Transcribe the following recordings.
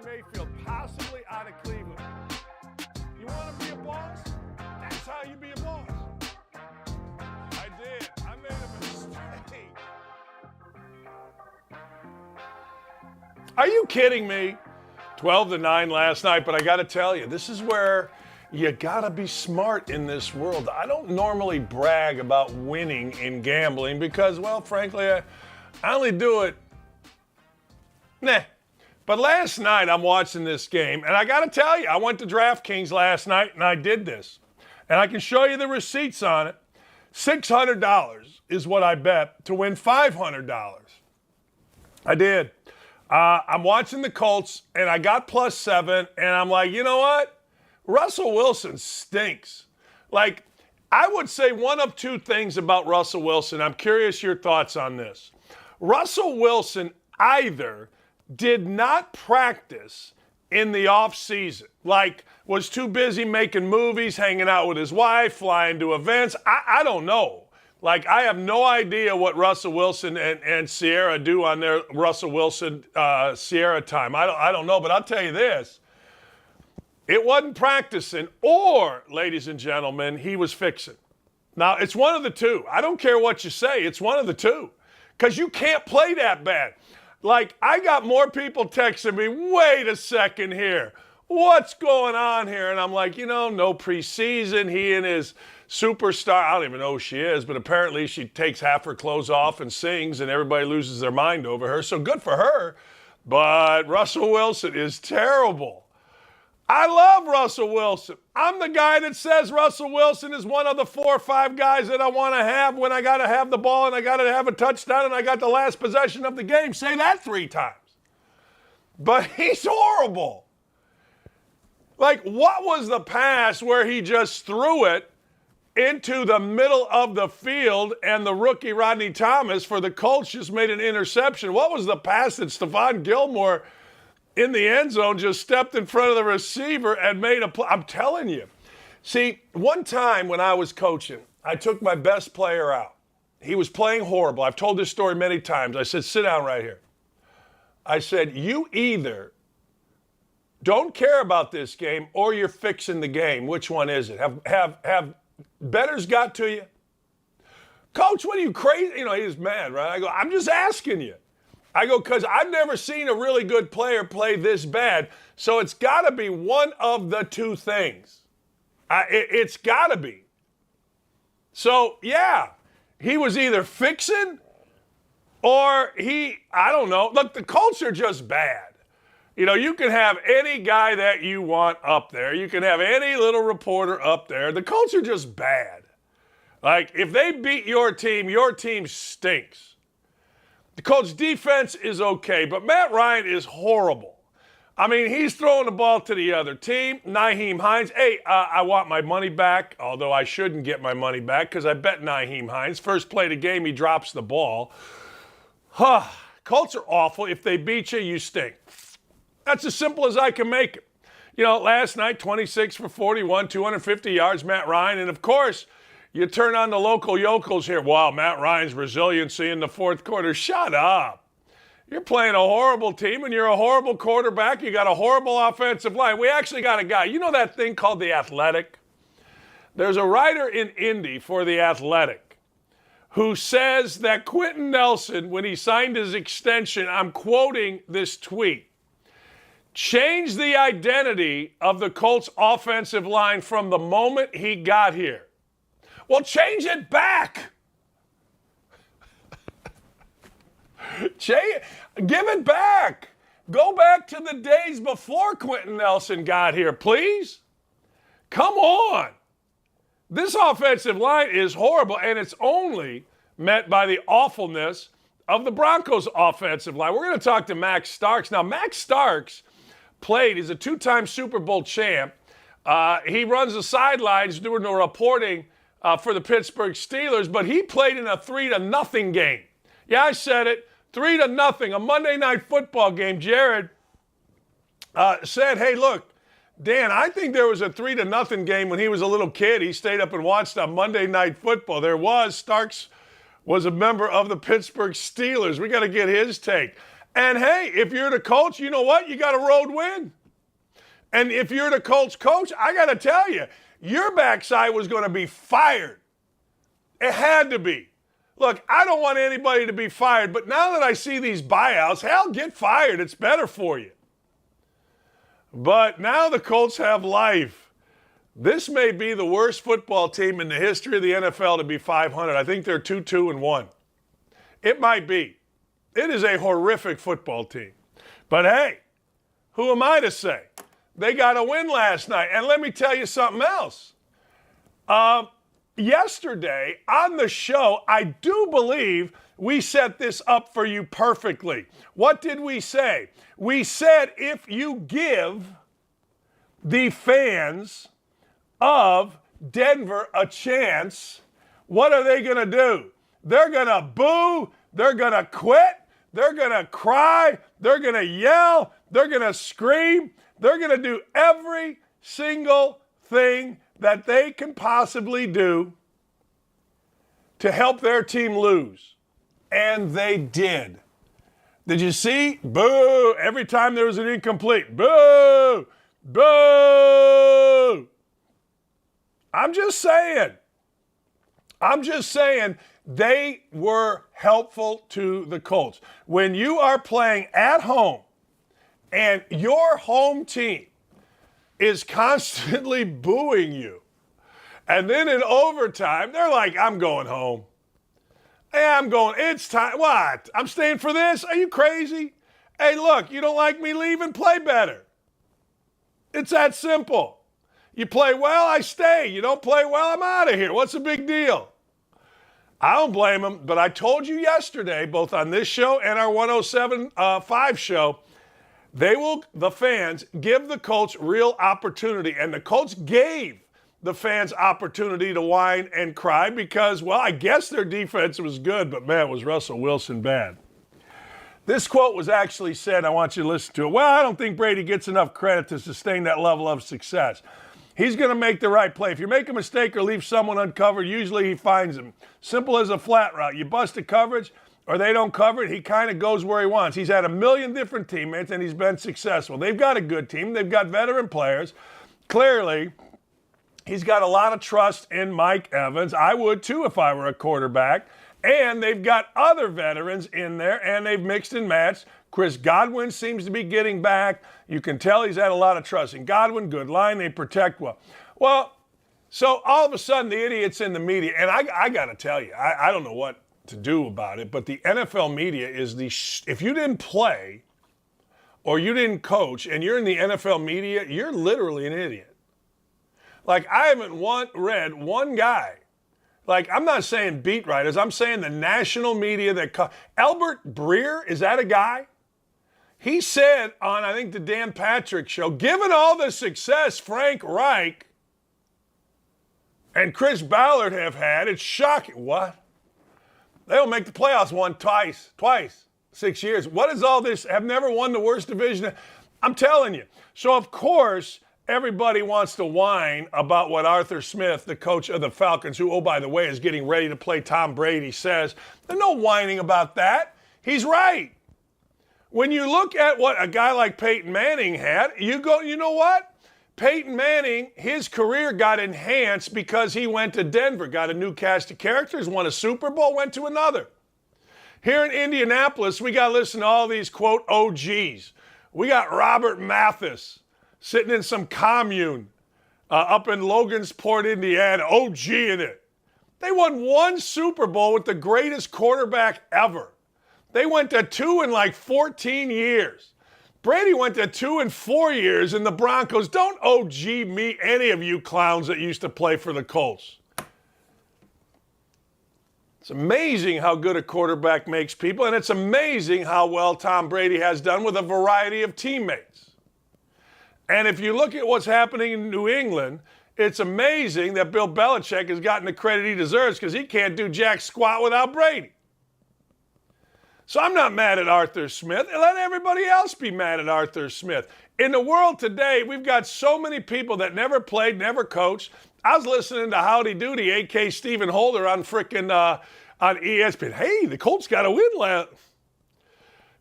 Mayfield, possibly out of Cleveland. You want to be a boss? That's how you be a boss. I did. I made a mistake. Are you kidding me? 12-9 last night, but I got to tell you, this is where you got to be smart in this world. I don't normally brag about winning in gambling because, well, frankly, I only do it. But last night I'm watching this game, and I got to tell you, I went to DraftKings last night, and I did this. And I can show you the receipts on it. $600 is what I bet to win $500. I did. I'm watching the Colts, and I got +7, and I'm like, you know what? Russell Wilson stinks. Like, I would say one of two things about Russell Wilson. I'm curious your thoughts on this. Russell Wilson either did not practice in the offseason, like was too busy making movies, hanging out with his wife, flying to events. I don't know. Like, I have no idea what Russell Wilson and Sierra do on their Russell Wilson Sierra time. I don't know, but I'll tell you this. It wasn't practicing, or, ladies and gentlemen, he was fixing. Now, it's one of the two. I don't care what you say. It's one of the two. Because you can't play that bad. Like, I got more people texting me, wait a second here. What's going on here? And I'm like, no preseason. He and his superstar, I don't even know who she is, but apparently she takes half her clothes off and sings, and everybody loses their mind over her. So good for her. But Russell Wilson is terrible. I love Russell Wilson. I'm the guy that says Russell Wilson is one of the 4 or 5 guys that I want to have when I got to have the ball and I got to have a touchdown and I got the last possession of the game. Say that 3 times. But he's horrible. Like, what was the pass where he just threw it into the middle of the field and the rookie Rodney Thomas for the Colts just made an interception? What was the pass that Stephon Gilmore in the end zone just stepped in front of the receiver and made a play? I'm telling you. See, one time when I was coaching, I took my best player out. He was playing horrible. I've told this story many times. I said, sit down right here. I said, you either don't care about this game or you're fixing the game. Which one is it? Have bettors got to you? Coach, what are you crazy? He was mad, right? I go, I'm just asking you. I go, because I've never seen a really good player play this bad, so it's got to be one of the two things. It's got to be. So, yeah, he was either fixing or I don't know. Look, the Colts are just bad. You can have any guy that you want up there. You can have any little reporter up there. The Colts are just bad. Like, if they beat your team stinks. The Colts' defense is okay, but Matt Ryan is horrible. I mean, he's throwing the ball to the other team. Nyheim Hines, hey, I want my money back, although I shouldn't get my money back because I bet Nyheim Hines. First play of the game, he drops the ball. Colts are awful. If they beat you, you stink. That's as simple as I can make it. Last night, 26 for 41, 250 yards, Matt Ryan, and of course, you turn on the local yokels here. Wow, Matt Ryan's resiliency in the fourth quarter. Shut up. You're playing a horrible team, and you're a horrible quarterback. You got a horrible offensive line. We actually got a guy. You know that thing called The Athletic? There's a writer in Indy for The Athletic who says that Quentin Nelson, when he signed his extension, I'm quoting this tweet, changed the identity of the Colts offensive line from the moment he got here. Well, change it back. Give it back. Go back to the days before Quentin Nelson got here, please. Come on. This offensive line is horrible, and it's only met by the awfulness of the Broncos' offensive line. We're going to talk to Max Starks. Now, Max Starks he's a 2-time Super Bowl champ. He runs the sidelines doing the reporting for the Pittsburgh Steelers, but he played in a 3-0 game. Yeah, I said it, 3-0, a Monday Night Football game. Jared said, hey, look, Dan, I think there was a 3-0 game when he was a little kid. He stayed up and watched on Monday Night Football. Starks was a member of the Pittsburgh Steelers. We got to get his take. And hey, if you're the Colts, you know what? You got a road win. And if you're the Colts coach, I got to tell you, your backside was going to be fired. It had to be. Look, I don't want anybody to be fired, but now that I see these buyouts, hell, get fired. It's better for you. But now the Colts have life. This may be the worst football team in the history of the NFL to be 500. I think they're 2-2-1. It might be. It is a horrific football team. But hey, who am I to say? They got a win last night. And let me tell you something else. Yesterday on the show, I do believe we set this up for you perfectly. What did we say? We said if you give the fans of Denver a chance, what are they going to do? They're going to boo. They're going to quit. They're going to cry. They're going to yell. They're going to scream. They're going to do every single thing that they can possibly do to help their team lose. And they did. Did you see? Boo! Every time there was an incomplete. Boo! Boo! I'm just saying they were helpful to the Colts. When you are playing at home and your home team is constantly booing you, and then in overtime, they're like, I'm going home. Hey, it's time. What? I'm staying for this? Are you crazy? Hey, look, you don't like me leaving? Play better. It's that simple. You play well, I stay. You don't play well, I'm out of here. What's the big deal? I don't blame them, but I told you yesterday, both on this show and our 107.5 show, the fans give the Colts real opportunity. And the Colts gave the fans opportunity to whine and cry because, well, I guess their defense was good, but man, was Russell Wilson bad. This quote was actually said, I want you to listen to it. Well, I don't think Brady gets enough credit to sustain that level of success. He's going to make the right play. If you make a mistake or leave someone uncovered, usually he finds him. Simple as a flat route. You bust a coverage or they don't cover it, he kind of goes where he wants. He's had a million different teammates and he's been successful. They've got a good team. They've got veteran players. Clearly, he's got a lot of trust in Mike Evans. I would too if I were a quarterback. And they've got other veterans in there and they've mixed and matched. Chris Godwin seems to be getting back. You can tell he's had a lot of trust in Godwin. Good line. They protect well. Well, so all of a sudden the idiots in the media, and I got to tell you, I don't know what to do about it, but the NFL media is if you didn't play or you didn't coach and you're in the NFL media, you're literally an idiot. Like I haven't read one guy. Like, I'm not saying beat writers. I'm saying the national media Albert Breer, is that a guy? He said on, I think, the Dan Patrick show, given all the success Frank Reich and Chris Ballard have had, it's shocking. What? They don't make the playoffs twice, 6 years. What is all this? Have never won the worst division. I'm telling you. So, of course, everybody wants to whine about what Arthur Smith, the coach of the Falcons, who, oh, by the way, is getting ready to play Tom Brady, says. There's no whining about that. He's right. When you look at what a guy like Peyton Manning had, you know what? Peyton Manning, his career got enhanced because he went to Denver, got a new cast of characters, won a Super Bowl, went to another. Here in Indianapolis, we got to listen to all these, quote, OGs. We got Robert Mathis sitting in some commune up in Logansport, Indiana, OG in it. They won one Super Bowl with the greatest quarterback ever. They went to 2 in like 14 years. Brady went to 2 in 4 years in the Broncos. Don't OG me, any of you clowns that used to play for the Colts. It's amazing how good a quarterback makes people, and it's amazing how well Tom Brady has done with a variety of teammates. And if you look at what's happening in New England, it's amazing that Bill Belichick has gotten the credit he deserves because he can't do jack squat without Brady. So I'm not mad at Arthur Smith. And let everybody else be mad at Arthur Smith. In the world today, we've got so many people that never played, never coached. I was listening to Howdy Doody, a.k.a. Stephen Holder on frickin' on ESPN. Hey, the Colts got a win last.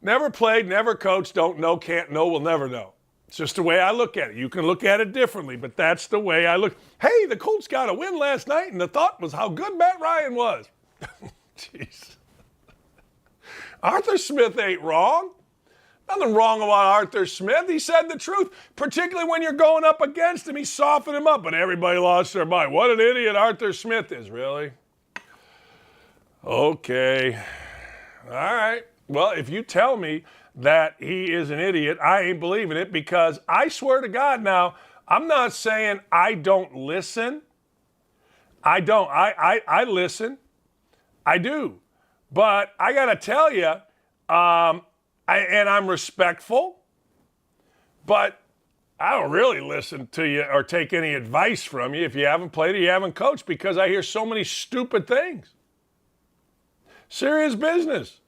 Never played, never coached, don't know, can't know, will never know. It's just the way I look at it. You can look at it differently, but that's the way I look. Hey, the Colts got a win last night, and the thought was how good Matt Ryan was. Jeez. Arthur Smith ain't wrong. Nothing wrong about Arthur Smith. He said the truth, particularly when you're going up against him. He softened him up, but everybody lost their mind. What an idiot Arthur Smith is, really? Okay. All right. Well, if you tell me that he is an idiot, I ain't believing it, because I swear to God now, I'm not saying I don't listen. I don't. I listen. I do. But I got to tell you, and I'm respectful, but I don't really listen to you or take any advice from you if you haven't played or you haven't coached, because I hear so many stupid things. Serious business.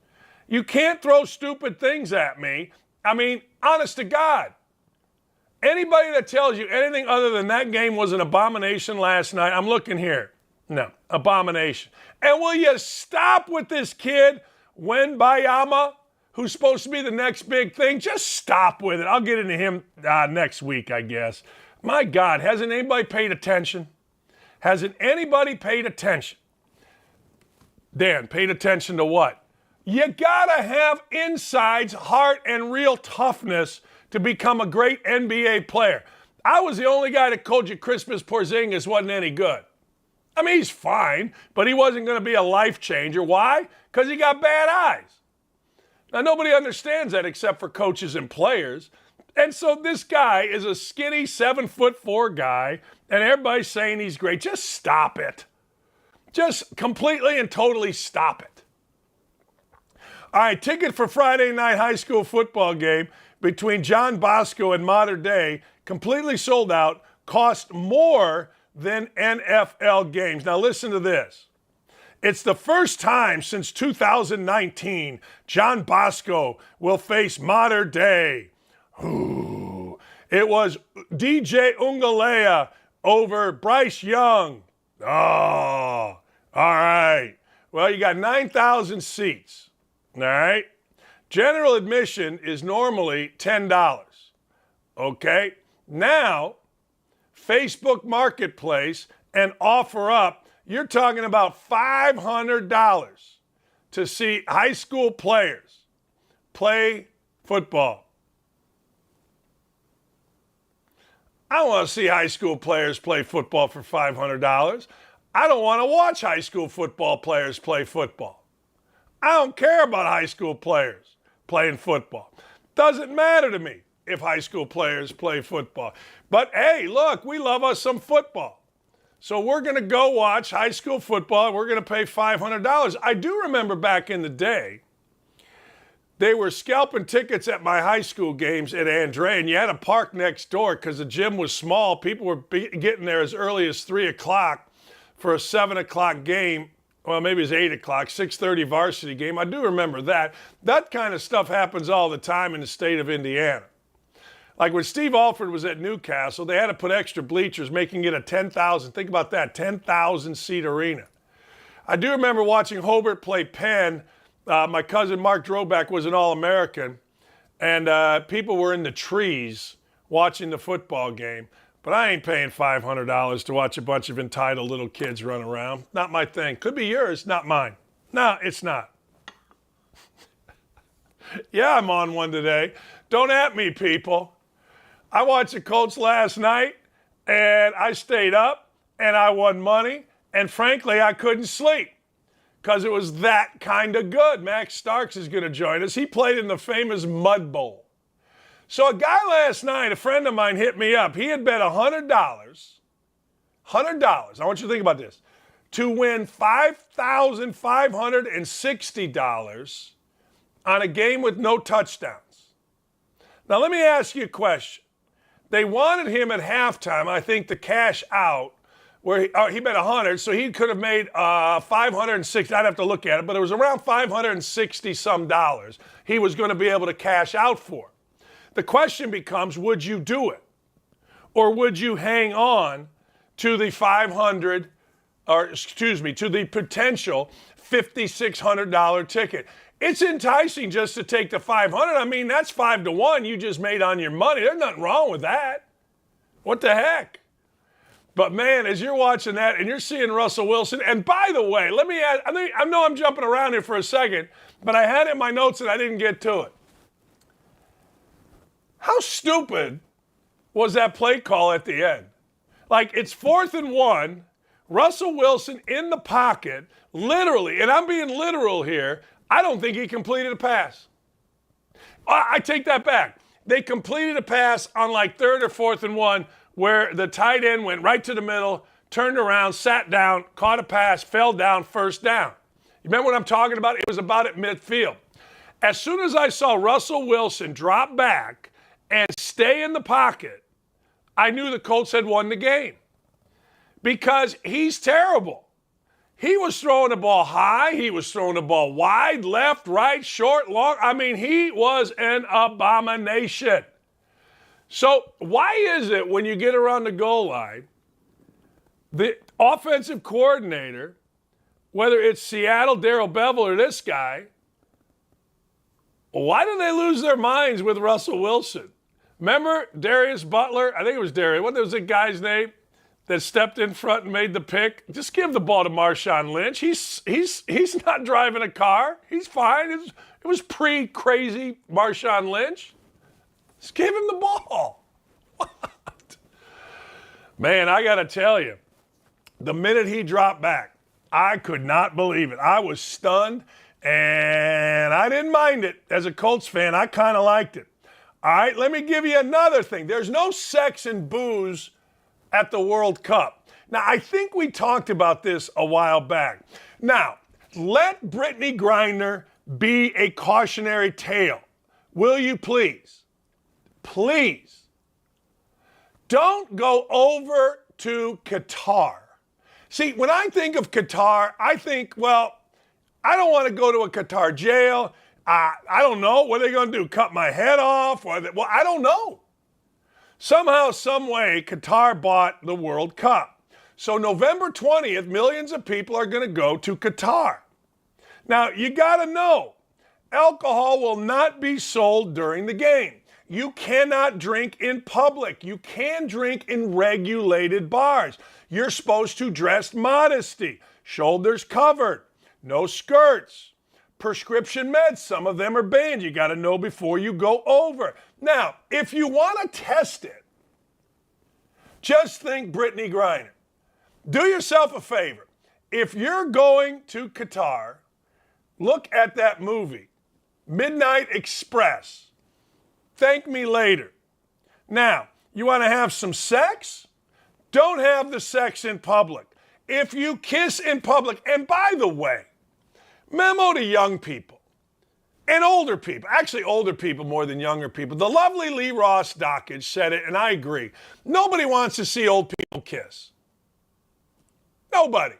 You can't throw stupid things at me. I mean, honest to God. Anybody that tells you anything other than that game was an abomination last night, I'm looking here. No, abomination. And will you stop with this kid, Wembayama, who's supposed to be the next big thing? Just stop with it. I'll get into him next week, I guess. My God, hasn't anybody paid attention? Hasn't anybody paid attention? Dan, paid attention to what? You gotta have insides, heart, and real toughness to become a great NBA player. I was the only guy that told you Christmas Porzingis wasn't any good. I mean, he's fine, but he wasn't going to be a life changer. Why? Because he got bad eyes. Now, nobody understands that except for coaches and players. And so this guy is a skinny 7'4" guy, and everybody's saying he's great. Just stop it. Just completely and totally stop it. All right, ticket for Friday night high school football game between John Bosco and Mater Dei, completely sold out, cost more than NFL games. Now listen to this. It's the first time since 2019 John Bosco will face Mater Dei. Ooh. It was DJ Ungalea over Bryce Young. Oh, all right. Well, you got 9,000 seats. All right. General admission is normally $10. Okay. Now, Facebook Marketplace and OfferUp, you're talking about $500 to see high school players play football. I don't want to see high school players play football for $500. I don't want to watch high school football players play football. I don't care about high school players playing football. Doesn't matter to me if high school players play football. But hey, look, we love us some football. So we're going to go watch high school football, and we're going to pay $500. I do remember back in the day, they were scalping tickets at my high school games at Andre, and you had to park next door because the gym was small. People were getting there as early as 3 o'clock for a 7 o'clock game. Well, maybe it was 8 o'clock, 6:30 varsity game. I do remember that. That kind of stuff happens all the time in the state of Indiana. Like when Steve Alford was at Newcastle, they had to put extra bleachers, making it a 10,000, think about that, 10,000 seat arena. I do remember watching Hobart play Penn. My cousin Mark Droback was an All-American, and people were in the trees watching the football game. But I ain't paying $500 to watch a bunch of entitled little kids run around. Not my thing. Could be yours, not mine. No, it's not. Yeah, I'm on one today. Don't at me, people. I watched the Colts last night, and I stayed up, and I won money, and frankly, I couldn't sleep because it was that kind of good. Max Starks is going to join us. He played in the famous Mud Bowl. So a guy last night, a friend of mine, hit me up. He had bet $100, I want you to think about this, to win $5,560 on a game with no touchdowns. Now, let me ask you a question. They wanted him at halftime, I think, to cash out, where he bet 100, so he could have made 560. I'd have to look at it, but it was around 560 some dollars he was going to be able to cash out for. The question becomes, would you do it? Or would you hang on to the to the potential $5,600 ticket? It's enticing just to take the 500. I mean, that's 5-1 you just made on your money. There's nothing wrong with that. What the heck? But, man, as you're watching that and you're seeing Russell Wilson, and by the way, let me add, I know I'm jumping around here for a second, but I had it in my notes and I didn't get to it. How stupid was that play call at the end? Like, it's 4th and 1, Russell Wilson in the pocket, literally, and I'm being literal here, I don't think he completed a pass. I take that back. They completed a pass on like 3rd or 4th and 1 where the tight end went right to the middle, turned around, sat down, caught a pass, fell down, first down. You remember what I'm talking about? It was about at midfield. As soon as I saw Russell Wilson drop back and stay in the pocket, I knew the Colts had won the game because he's terrible. He was throwing the ball high. He was throwing the ball wide, left, right, short, long. I mean, he was an abomination. So why is it when you get around the goal line, the offensive coordinator, whether it's Seattle, Darrell Bevell, or this guy, why do they lose their minds with Russell Wilson? Remember Darius Butler? I think it was Darius. What was the guy's name that stepped in front and made the pick? Just give the ball to Marshawn Lynch. He's not driving a car. He's fine. It was pre-crazy Marshawn Lynch. Just give him the ball. What? Man, I got to tell you, the minute he dropped back, I could not believe it. I was stunned, and I didn't mind it. As a Colts fan, I kind of liked it. All right, let me give you another thing. There's no sex and booze at the World Cup. Now, I think we talked about this a while back. Now, let Brittany Griner be a cautionary tale. Will you please? Please. Don't go over to Qatar. See, when I think of Qatar, I think, well, I don't want to go to a Qatar jail. I don't know. What are they going to do? Cut my head off? Well, I don't know. Somehow, some way, Qatar bought the World Cup. So November 20th, millions of people are going to go to Qatar. Now, you got to know, alcohol will not be sold during the game. You cannot drink in public. You can drink in regulated bars. You're supposed to dress modesty, shoulders covered, no skirts. Prescription meds, some of them are banned. You got to know before you go over. Now, if you want to test it, just think Brittany Griner. Do yourself a favor. If you're going to Qatar, look at that movie, Midnight Express. Thank me later. Now, you want to have some sex? Don't have the sex in public. If you kiss in public, and by the way, memo to young people and older people, actually older people more than younger people. The lovely Lee Ross Dakich said it, and I agree. Nobody wants to see old people kiss. Nobody.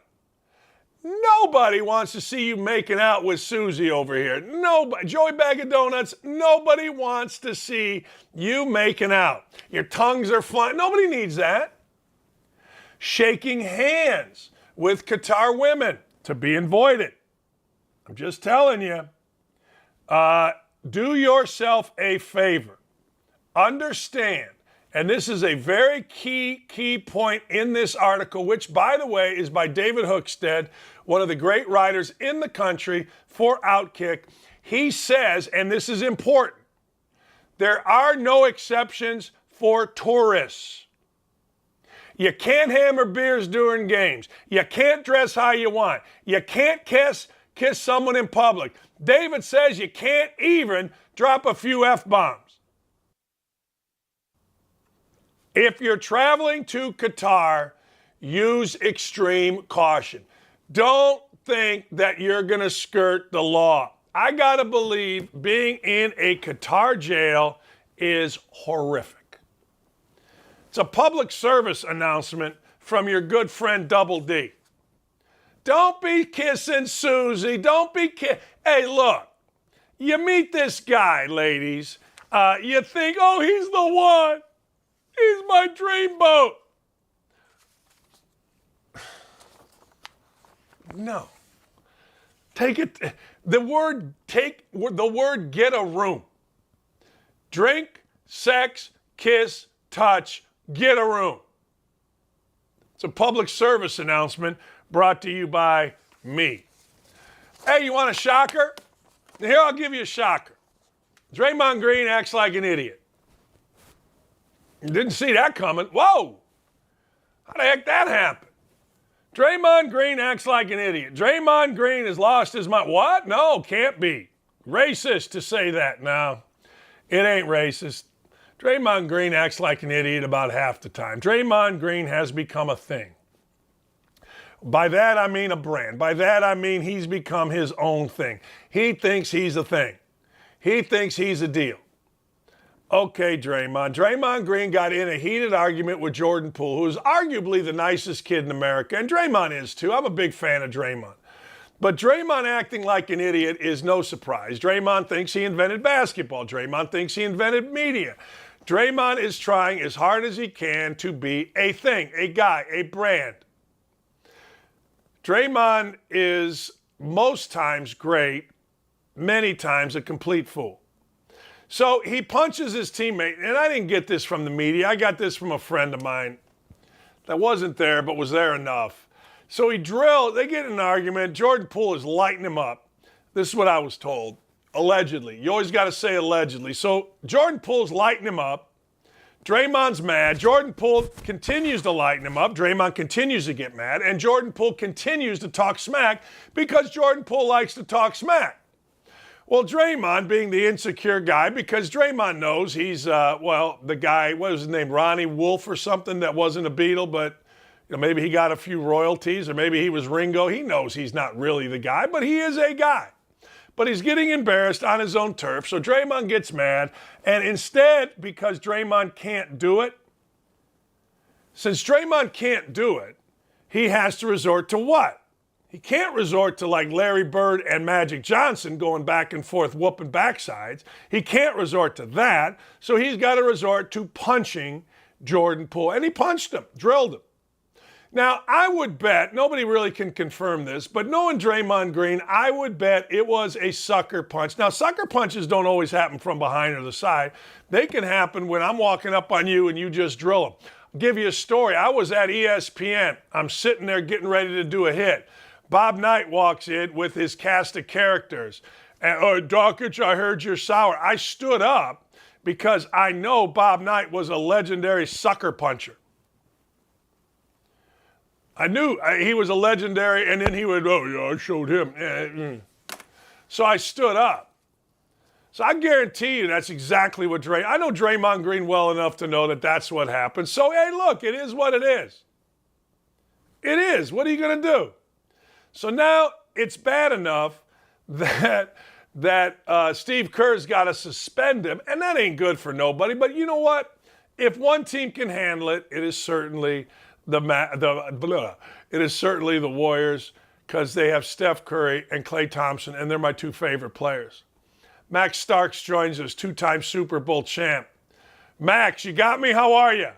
Nobody wants to see you making out with Susie over here. Nobody. Joey Bag of Donuts, nobody wants to see you making out. Your tongues are flying. Nobody needs that. Shaking hands with Qatar women to be avoided. I'm just telling you, do yourself a favor. Understand, and this is a very key point in this article, which, by the way, is by David Hookstead, one of the great writers in the country for OutKick. He says, and this is important, there are no exceptions for tourists. You can't hammer beers during games. You can't dress how you want. You can't kiss someone in public. David says you can't even drop a few F-bombs. If you're traveling to Qatar, use extreme caution. Don't think that you're going to skirt the law. I got to believe being in a Qatar jail is horrific. It's a public service announcement from your good friend Double D. Don't be kissing Susie. Don't be Hey, look, you meet this guy, ladies. You think, oh, he's the one. He's my dreamboat. No. Take it. The word get a room. Drink, sex, kiss, touch, get a room. It's a public service announcement brought to you by me. Hey, you want a shocker? Here, I'll give you a shocker. Draymond Green acts like an idiot. Didn't see that coming. Whoa! How the heck that happened? Draymond Green acts like an idiot. Draymond Green has lost his mind. What? No, can't be. Racist to say that. No, it ain't racist. Draymond Green acts like an idiot about half the time. Draymond Green has become a thing. By that, I mean a brand. By that, I mean he's become his own thing. He thinks he's a thing. He thinks he's a deal. Okay, Draymond. Draymond Green got in a heated argument with Jordan Poole, who is arguably the nicest kid in America, and Draymond is too. I'm a big fan of Draymond. But Draymond acting like an idiot is no surprise. Draymond thinks he invented basketball. Draymond thinks he invented media. Draymond is trying as hard as he can to be a thing, a guy, a brand. Draymond is most times great, many times a complete fool. So he punches his teammate, and I didn't get this from the media. I got this from a friend of mine that wasn't there but was there enough. So he drilled, they get in an argument. Jordan Poole is lighting him up. This is what I was told, allegedly. You always got to say allegedly. So Jordan Poole's lighting him up. Draymond's mad. Jordan Poole continues to lighten him up. Draymond continues to get mad. And Jordan Poole continues to talk smack because Jordan Poole likes to talk smack. Well, Draymond being the insecure guy, because Draymond knows he's, the guy, what was his name, Ronnie Wolf or something that wasn't a Beatle, but maybe he got a few royalties or maybe he was Ringo. He knows he's not really the guy, but he is a guy. But he's getting embarrassed on his own turf, so Draymond gets mad. And instead, because Draymond can't do it, since Draymond can't do it, he has to resort to what? He can't resort to like Larry Bird and Magic Johnson going back and forth whooping backsides. He can't resort to that, so he's got to resort to punching Jordan Poole. And he punched him, drilled him. Now, I would bet, nobody really can confirm this, but knowing Draymond Green, I would bet it was a sucker punch. Now, sucker punches don't always happen from behind or the side. They can happen when I'm walking up on you and you just drill them. I'll give you a story. I was at ESPN. I'm sitting there getting ready to do a hit. Bob Knight walks in with his cast of characters. And, Dakich, I heard you're sour. I stood up because I know Bob Knight was a legendary sucker puncher. I knew he was a legendary, and then he would, I showed him. So I stood up. So I guarantee you that's exactly what I know Draymond Green well enough to know that that's what happened. So, hey, look, it is what it is. It is. What are you going to do? So now it's bad enough that Steve Kerr's got to suspend him, and that ain't good for nobody. But you know what? If one team can handle it, it is certainly the Warriors, because they have Steph Curry and Klay Thompson, and they're my two favorite players. Max Starks joins us, two-time Super Bowl champ. Max, you got me? How are you?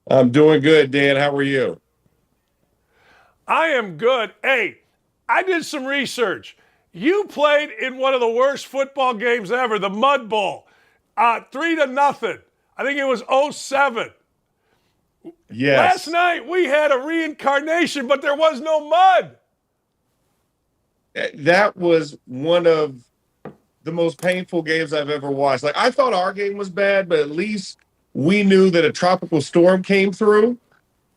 I'm doing good, Dan. How are you? I am good. Hey, I did some research. You played in one of the worst football games ever, the Mud Bowl, 3-0. I think it was 2007. Yes. Last night we had a reincarnation, but there was no mud. That was one of the most painful games I've ever watched. Like, I thought our game was bad, but at least we knew that a tropical storm came through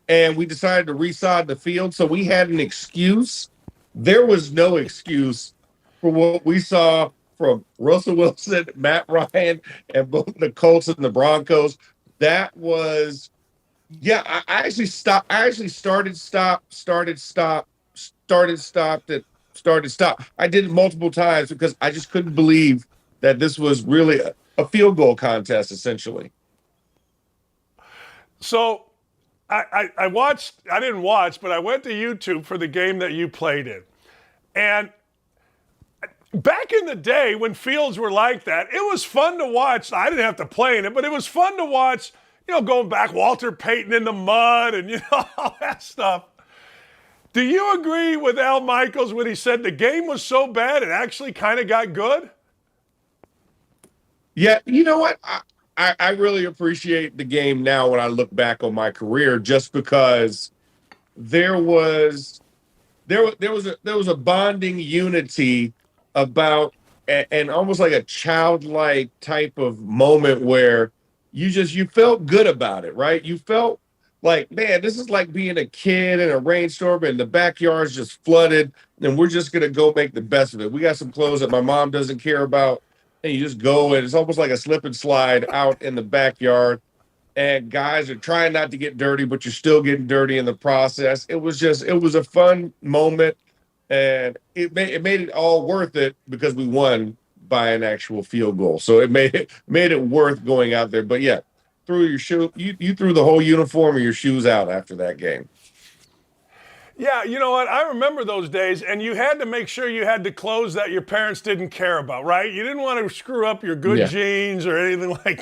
and we decided to resod the field. So we had an excuse. There was no excuse for what we saw from Russell Wilson, Matt Ryan, and both the Colts and the Broncos. That was, I actually stopped. I actually started, stop. I did it multiple times because I just couldn't believe that this was really a field goal contest, essentially. So I didn't watch, but I went to YouTube for the game that you played in. And back in the day when fields were like that, it was fun to watch. I didn't have to play in it, but it was fun to watch, going back, Walter Payton in the mud and, all that stuff. Do you agree with Al Michaels when he said the game was so bad it actually kind of got good? Yeah, you know what? I really appreciate the game now when I look back on my career, just because there was there was a bonding unity about and almost like a childlike type of moment where you felt good about it, right? You felt like, man, this is like being a kid in a rainstorm and the backyard's just flooded, and we're just gonna go make the best of it. We got some clothes that my mom doesn't care about, and you just go, and it's almost like a slip and slide out in the backyard, and guys are trying not to get dirty, but you're still getting dirty in the process. It was a fun moment, and it made it all worth it because we won by an actual field goal. So it made it worth going out there. But yeah, threw your shoe, you threw the whole uniform or your shoes out after that game. Yeah, you know what? I remember those days, and you had to make sure you had the clothes that your parents didn't care about, right? You didn't want to screw up your good Yeah, jeans or anything like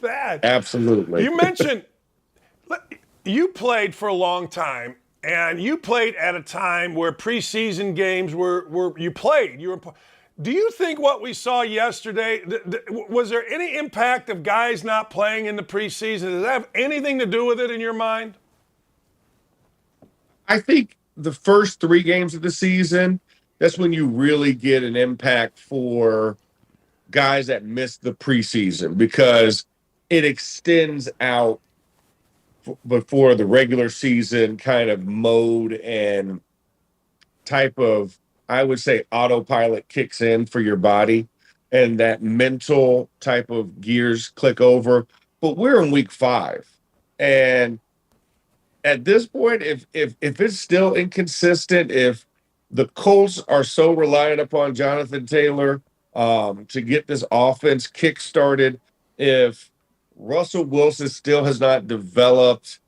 that. absolutely. You mentioned you played for a long time, and you played at a time where preseason games were you played. Do you think what we saw yesterday, was there any impact of guys not playing in the preseason? Does that have anything to do with it in your mind? I think the first 3 games of the season, that's when you really get an impact for guys that missed the preseason, because it extends out before the regular season kind of mode and type of, I would say, autopilot kicks in for your body, and that mental type of gears click over. But we're in week 5, and at this point, if it's still inconsistent, if the Colts are so reliant upon Jonathan Taylor to get this offense kick-started, if Russell Wilson still has not developed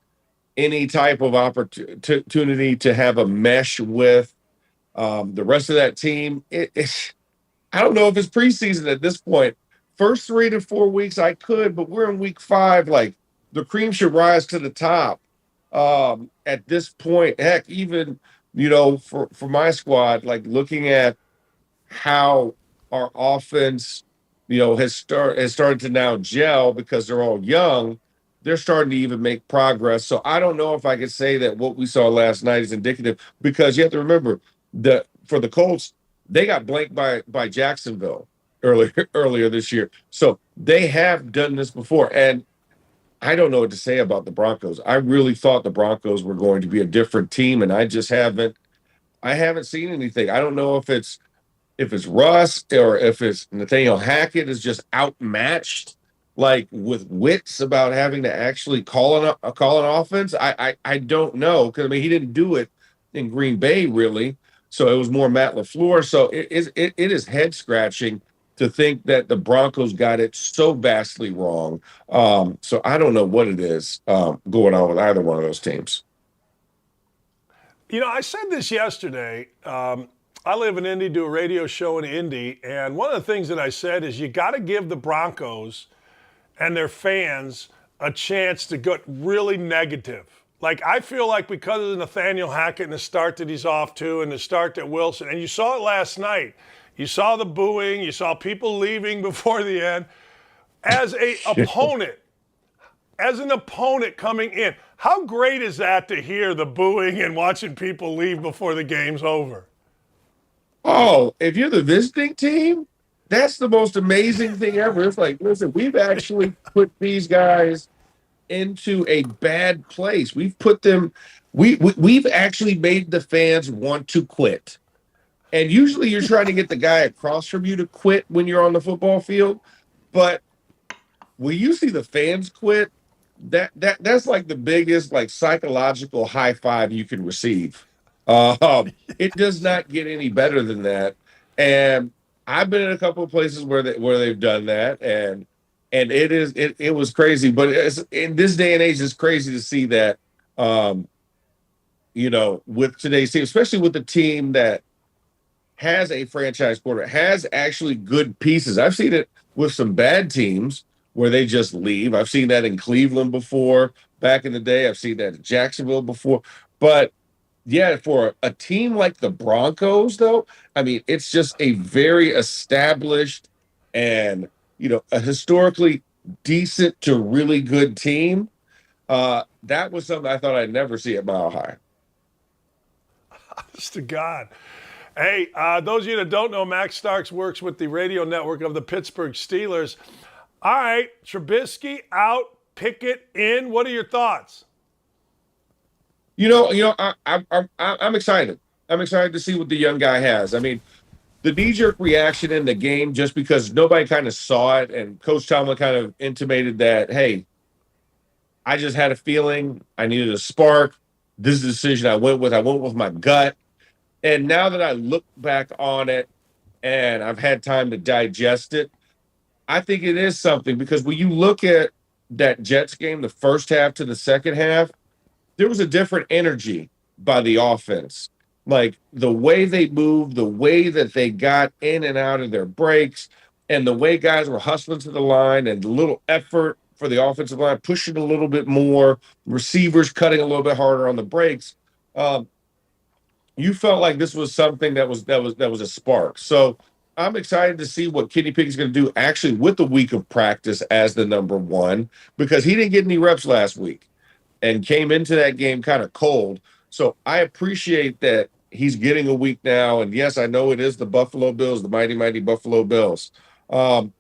any type of opportunity to have a mesh with the rest of that team, I don't know if it's preseason at this point. First 3 to 4 weeks, I could, but we're in week 5. Like, the cream should rise to the top at this point. Heck, even for my squad, like looking at how our offense has started to now gel because they're all young. They're starting to even make progress. So I don't know if I could say that what we saw last night is indicative, because you have to remember that for the Colts, they got blanked by Jacksonville earlier this year. So they have done this before. And I don't know what to say about the Broncos. I really thought the Broncos were going to be a different team, and I haven't seen anything. I don't know if it's Russ or if it's Nathaniel Hackett is just outmatched, like with wits about having to actually call an offense. I don't know, because I mean, he didn't do it in Green Bay really, so it was more Matt LaFleur. So it is head scratching to think that the Broncos got it so vastly wrong. So I don't know what it is going on with either one of those teams. You know, I said this yesterday. I live in Indy, do a radio show in Indy, and one of the things that I said is you got to give the Broncos and their fans a chance to get really negative. Like, I feel like because of Nathaniel Hackett and the start that he's off to and the start that Wilson, and you saw it last night, you saw the booing, you saw people leaving before the end. As an opponent coming in, how great is that to hear the booing and watching people leave before the game's over? Oh, if you're the visiting team, that's the most amazing thing ever. It's like, listen, we've actually put these guys into a bad place. We've put them, we've actually made the fans want to quit. And usually you're trying to get the guy across from you to quit when you're on the football field. But when you see the fans quit, that's like the biggest like psychological high five you can receive. It does not get any better than that. And I've been in a couple of places where they've done that, and it was crazy. But in this day and age, it's crazy to see that. With today's team, especially with the team that has a franchise quarterback, has actually good pieces. I've seen it with some bad teams where they just leave. I've seen that in Cleveland before, back in the day. I've seen that in Jacksonville before. But Yeah, for a team like the Broncos, though, I mean, it's just a very established and, a historically decent to really good team. That was something I thought I'd never see at Mile High. Honest to God. Hey, those of you that don't know, Max Starks works with the radio network of the Pittsburgh Steelers. All right, Trubisky out, Pickett in. What are your thoughts? I'm excited. I'm excited to see what the young guy has. I mean, the knee-jerk reaction in the game, just because nobody kind of saw it, and Coach Tomlin kind of intimated that, hey, I just had a feeling I needed a spark. This is the decision I went with. I went with my gut. And now that I look back on it and I've had time to digest it, I think it is something, because when you look at that Jets game, the first half to the second half, there was a different energy by the offense. Like the way they moved, the way that they got in and out of their breaks, and the way guys were hustling to the line, and the little effort for the offensive line, pushing a little bit more, receivers cutting a little bit harder on the breaks. Um, you felt like this was something that was a spark. So I'm excited to see what Kenny Pickett's going to do actually with the week of practice as the number one, because he didn't get any reps last week and came into that game kind of cold. So I appreciate that he's getting a week now. And yes, I know it is the Buffalo Bills, the mighty, mighty Buffalo Bills. Um,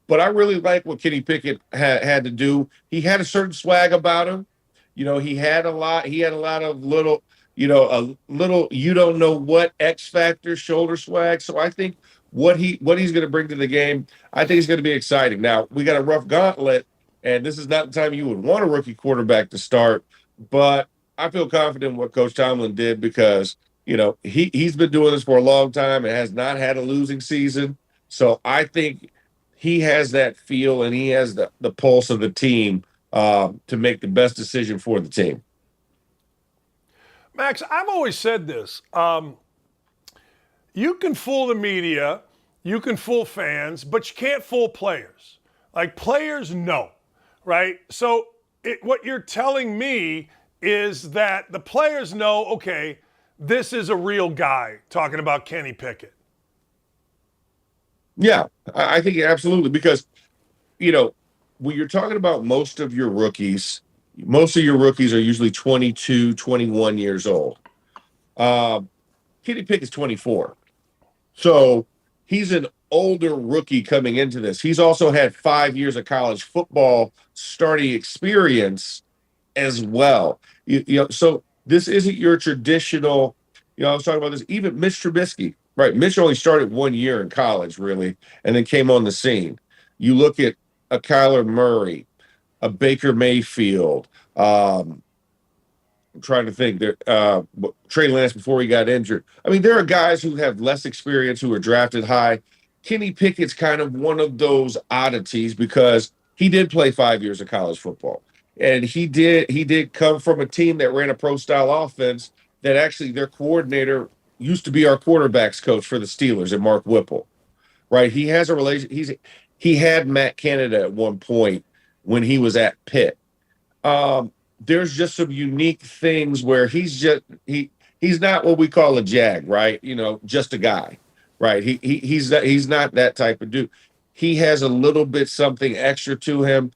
but I really like what Kenny Pickett had to do. He had a certain swag about him. He had a lot of little, a little, you don't know what X factor shoulder swag. So I think what he's going to bring to the game, I think it's going to be exciting. Now, we got a rough gauntlet, and this is not the time you would want a rookie quarterback to start, but I feel confident in what Coach Tomlin did, because, he's been doing this for a long time and has not had a losing season. So I think he has that feel, and he has the pulse of the team to make the best decision for the team. Max, I've always said this. You can fool the media, you can fool fans, but you can't fool players. Like, players know, right? So what you're telling me is that the players know, okay, this is a real guy, talking about Kenny Pickett. Yeah, I think absolutely, because, when you're talking about most of your rookies are usually 22, 21 years old. Um, Kenny Pickett's 24. So he's an older rookie coming into this. He's also had 5 years of college football starting experience as well. So this isn't your traditional, I was talking about this, even Mitch Trubisky, right? Mitch only started 1 year in college, really, and then came on the scene. You look at a Kyler Murray, a Baker Mayfield. I'm trying to think. There, Trey Lance before he got injured. I mean, there are guys who have less experience who are drafted high. Kenny Pickett's kind of one of those oddities, because he did play 5 years of college football, and he did come from a team that ran a pro style offense. That actually their coordinator used to be our quarterbacks coach for the Steelers, and Mark Whipple. Right? He has a relation. He had Matt Canada at one point when he was at Pitt. There's just some unique things where he's not what we call a jag, right? Just a guy, right? He's not that type of dude. He has a little bit something extra to him,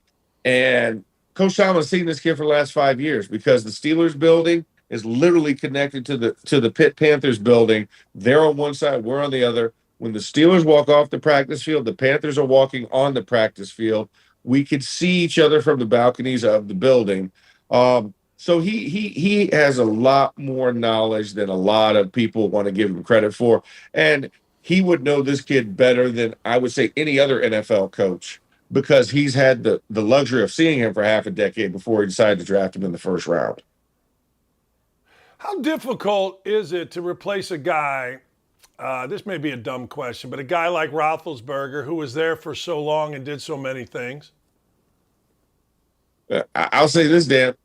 and Coach Tomlin's seen this kid for the last 5 years, because the Steelers building is literally connected to the Pitt Panthers building. They're on one side, we're on the other. When the Steelers walk off the practice field, the Panthers are walking on the practice field. We could see each other from the balconies of the building. So he has a lot more knowledge than a lot of people want to give him credit for, and he would know this kid better than, I would say, any other NFL coach, because he's had the luxury of seeing him for half a decade before he decided to draft him in the first round. How difficult is it to replace a guy? This may be a dumb question, but a guy like Roethlisberger, who was there for so long and did so many things? I'll say this, Dan.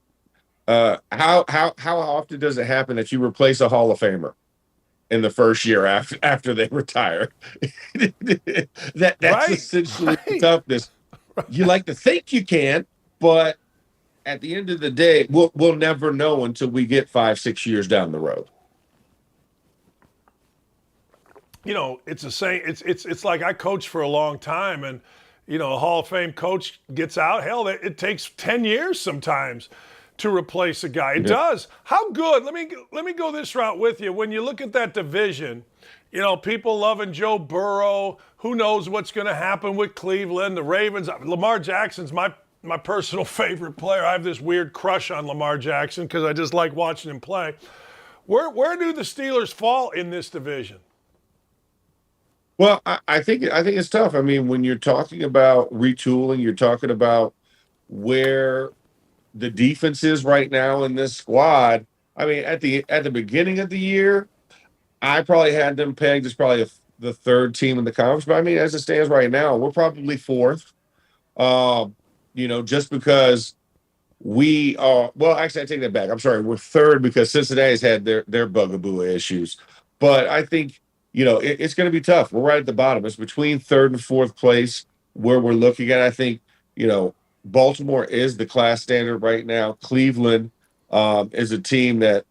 How often does it happen that you replace a Hall of Famer in the first year after they retire? That's Right, essentially the right, toughness. You like to think you can, but at the end of the day, we'll never know until we get 5-6 years down the road. It's the same. It's like I coached for a long time, and a Hall of Fame coach gets out. Hell, it takes 10 years sometimes to replace a guy. It does. How good? Let me go this route with you. When you look at that division, people loving Joe Burrow. Who knows what's going to happen with Cleveland, the Ravens? Lamar Jackson's my personal favorite player. I have this weird crush on Lamar Jackson because I just like watching him play. Where do the Steelers fall in this division? Well, I think it's tough. I mean, when you're talking about retooling, you're talking about where the defense is right now in this squad. I mean, at the beginning of the year, I probably had them pegged as probably the third team in the conference. But I mean, as it stands right now, we're probably fourth. Just because we are. Well, actually, I take that back. I'm sorry, we're third because Cincinnati's had their bugaboo issues. But I think it's going to be tough. We're right at the bottom. It's between third and fourth place where we're looking at. I think Baltimore is the class standard right now. Cleveland is a team that,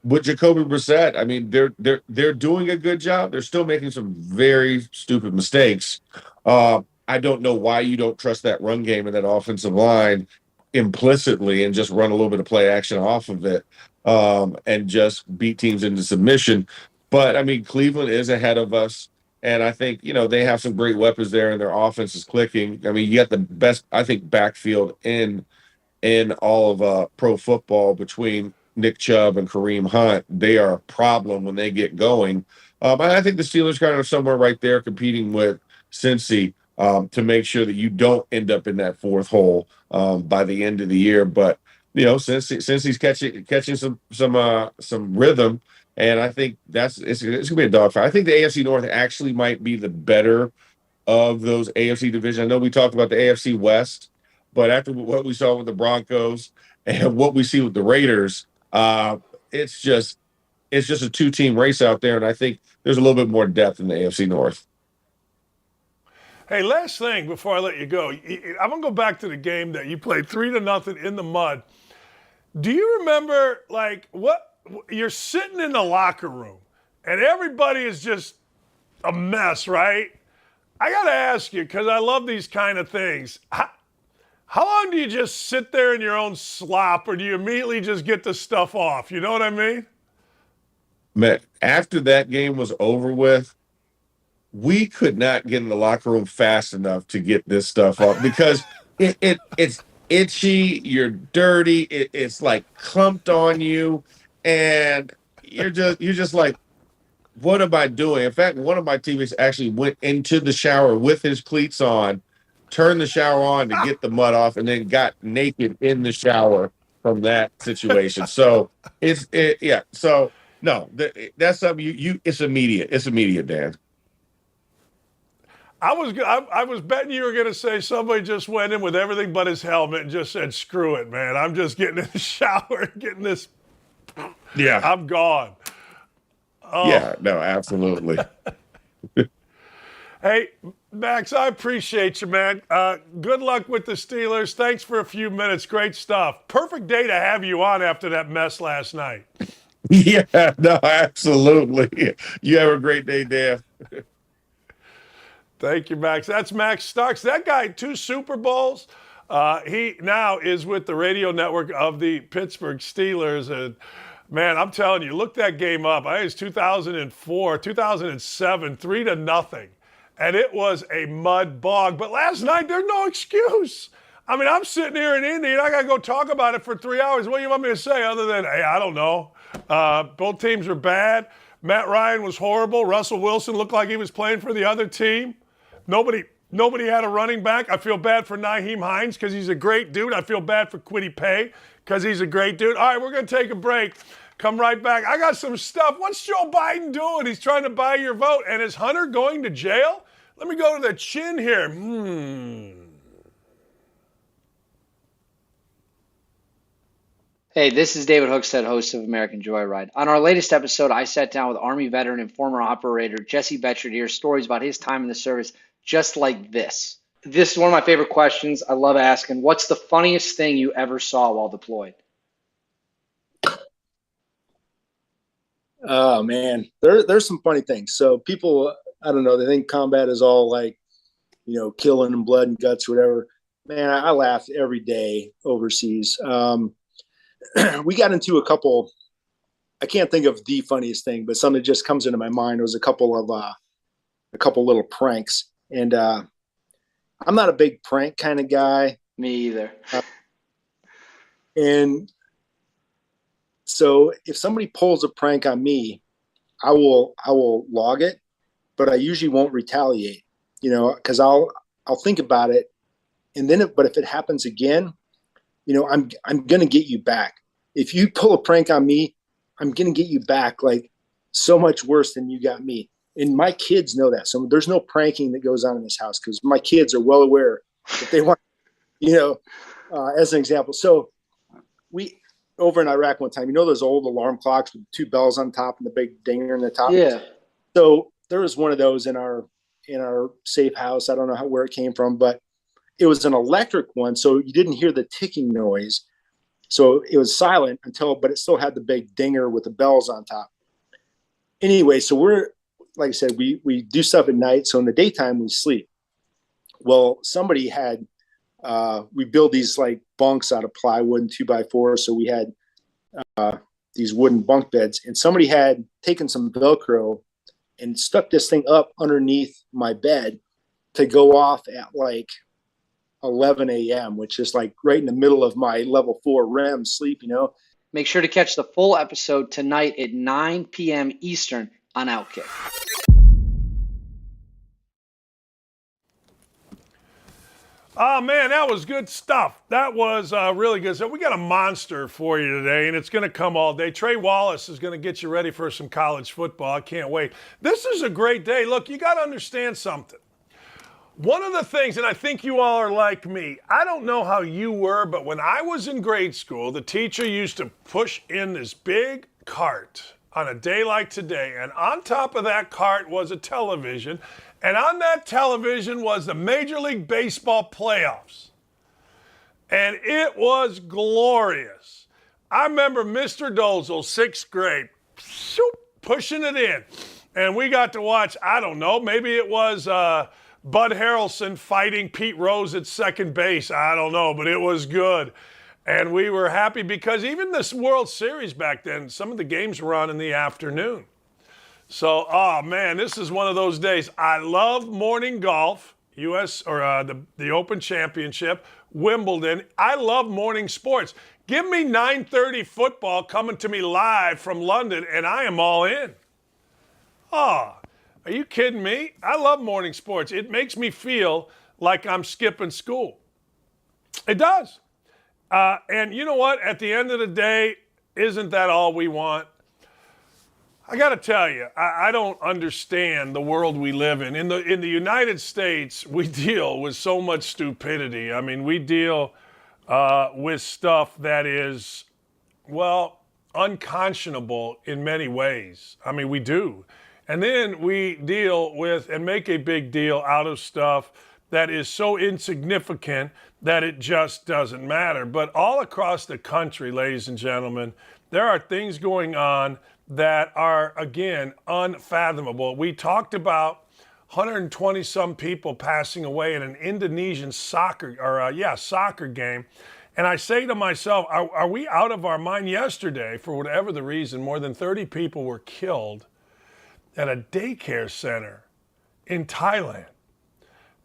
with Jacoby Brissett, I mean, they're doing a good job. They're still making some very stupid mistakes. I don't know why you don't trust that run game and that offensive line implicitly and just run a little bit of play action off of it and just beat teams into submission. But, I mean, Cleveland is ahead of us. And I think, they have some great weapons there and their offense is clicking. I mean, you got the best, I think, backfield in all of pro football between Nick Chubb and Kareem Hunt. They are a problem when they get going. I think the Steelers kind of somewhere right there competing with Cincy to make sure that you don't end up in that fourth hole by the end of the year. But, since he's catching some rhythm, and I think it's going to be a dogfight. I think the AFC North actually might be the better of those AFC divisions. I know we talked about the AFC West, but after what we saw with the Broncos and what we see with the Raiders, it's just a two-team race out there, and I think there's a little bit more depth in the AFC North. Hey, last thing before I let you go. I'm going to go back to the game that you played 3-0 in the mud. Do you remember, what you're sitting in the locker room and everybody is just a mess, right? I got to ask you, because I love these kind of things. How long do you just sit there in your own slop, or do you immediately just get the stuff off? You know what I mean? Man, after that game was over with, we could not get in the locker room fast enough to get this stuff off because it's itchy, you're dirty, it's like clumped on you, and you're just like, what am I doing? In fact, one of my teammates actually went into the shower with his cleats on, turned the shower on to get the mud off, and then got naked in the shower from that situation. So So no, that's something it's immediate. It's immediate, Dan. I was betting you were going to say somebody just went in with everything but his helmet and just said, screw it, man. I'm just getting in the shower and getting this. Yeah. I'm gone. Oh. Yeah, no, absolutely. Hey, Max, I appreciate you, man. Good luck with the Steelers. Thanks for a few minutes. Great stuff. Perfect day to have you on after that mess last night. Yeah, no, absolutely. You have a great day, Dan. Thank you, Max. That's Max Starks. That guy, 2 Super Bowls. He now is with the radio network of the Pittsburgh Steelers. And, man, I'm telling you, look that game up. I think it's 2004, 2007, 3-0. And it was a mud bog. But last night, there's no excuse. I mean, I'm sitting here in Indy, and I got to go talk about it for 3 hours. What do you want me to say other than, hey, I don't know. Both teams are bad. Matt Ryan was horrible. Russell Wilson looked like he was playing for the other team. Nobody had a running back. I feel bad for Nyheim Hines because he's a great dude. I feel bad for Kwity Paye because he's a great dude. All right, we're going to take a break. Come right back. I got some stuff. What's Joe Biden doing? He's trying to buy your vote. And is Hunter going to jail? Let me go to the chin here. Hey, this is David Hookstead, host of American Joyride. On our latest episode, I sat down with Army veteran and former operator Jesse Betcher to hear stories about his time in the service just like this. This is one of my favorite questions. I love asking. What's the funniest thing you ever saw while deployed? Oh man, there's some funny things. So people, I don't know, they think combat is all like, killing and blood and guts, or whatever. Man, I laughed every day overseas. We got into a couple. I can't think of the funniest thing, but something that just comes into my mind. It was a couple little pranks, and I'm not a big prank kind of guy. Me either. And so if somebody pulls a prank on me, I will log it, but I usually won't retaliate, because I'll think about it, and then but if it happens again, I'm gonna get you back. If you pull a prank on me, I'm gonna get you back like so much worse than you got me. And my kids know that. So there's no pranking that goes on in this house because my kids are well aware if they want, as an example. So we over in Iraq one time, those old alarm clocks with two bells on top and the big dinger in the top. Yeah. So there was one of those in our safe house. I don't know where it came from, but it was an electric one. So you didn't hear the ticking noise. So it was silent but it still had the big dinger with the bells on top. Anyway, so we're, like I said, we do stuff at night. So in the daytime we sleep. Well, somebody had, we build these like bunks out of plywood and 2x4. So we had these wooden bunk beds, and somebody had taken some Velcro and stuck this thing up underneath my bed to go off at like 11 a.m., which is like right in the middle of my level 4 REM sleep, Make sure to catch the full episode tonight at 9 p.m. Eastern on OutKick. Oh, man, that was good stuff. That was really good. So we got a monster for you today, and it's going to come all day. Trey Wallace is going to get you ready for some college football. I can't wait. This is a great day. Look, you got to understand something. One of the things, and I think you all are like me, I don't know how you were, but when I was in grade school, the teacher used to push in this big cart on a day like today, and on top of that cart was a television, and on that television was the Major League Baseball playoffs. And it was glorious. I remember Mr. Dozel, 6th grade, pushing it in. And we got to watch, I don't know, maybe it was Bud Harrelson fighting Pete Rose at second base. I don't know, but it was good. And we were happy because even this World Series back then, some of the games were on in the afternoon. So, oh man, this is one of those days. I love morning golf, U.S. or the Open Championship, Wimbledon. I love morning sports. Give me 9:30 football coming to me live from London, and I am all in. Oh, are you kidding me? I love morning sports. It makes me feel like I'm skipping school. It does. And you know what? At the end of the day, isn't that all we want? I got to tell you, I don't understand the world we live in. In the United States, we deal with so much stupidity. I mean, we deal with stuff that is, well, unconscionable in many ways. I mean, we do. And then we deal with and make a big deal out of stuff that is so insignificant that it just doesn't matter. But all across the country, ladies and gentlemen, there are things going on that are, again, unfathomable. We talked about 120-some people passing away in an Indonesian soccer game. And I say to myself, are we out of our mind? Yesterday, for whatever the reason, more than 30 people were killed at a daycare center in Thailand.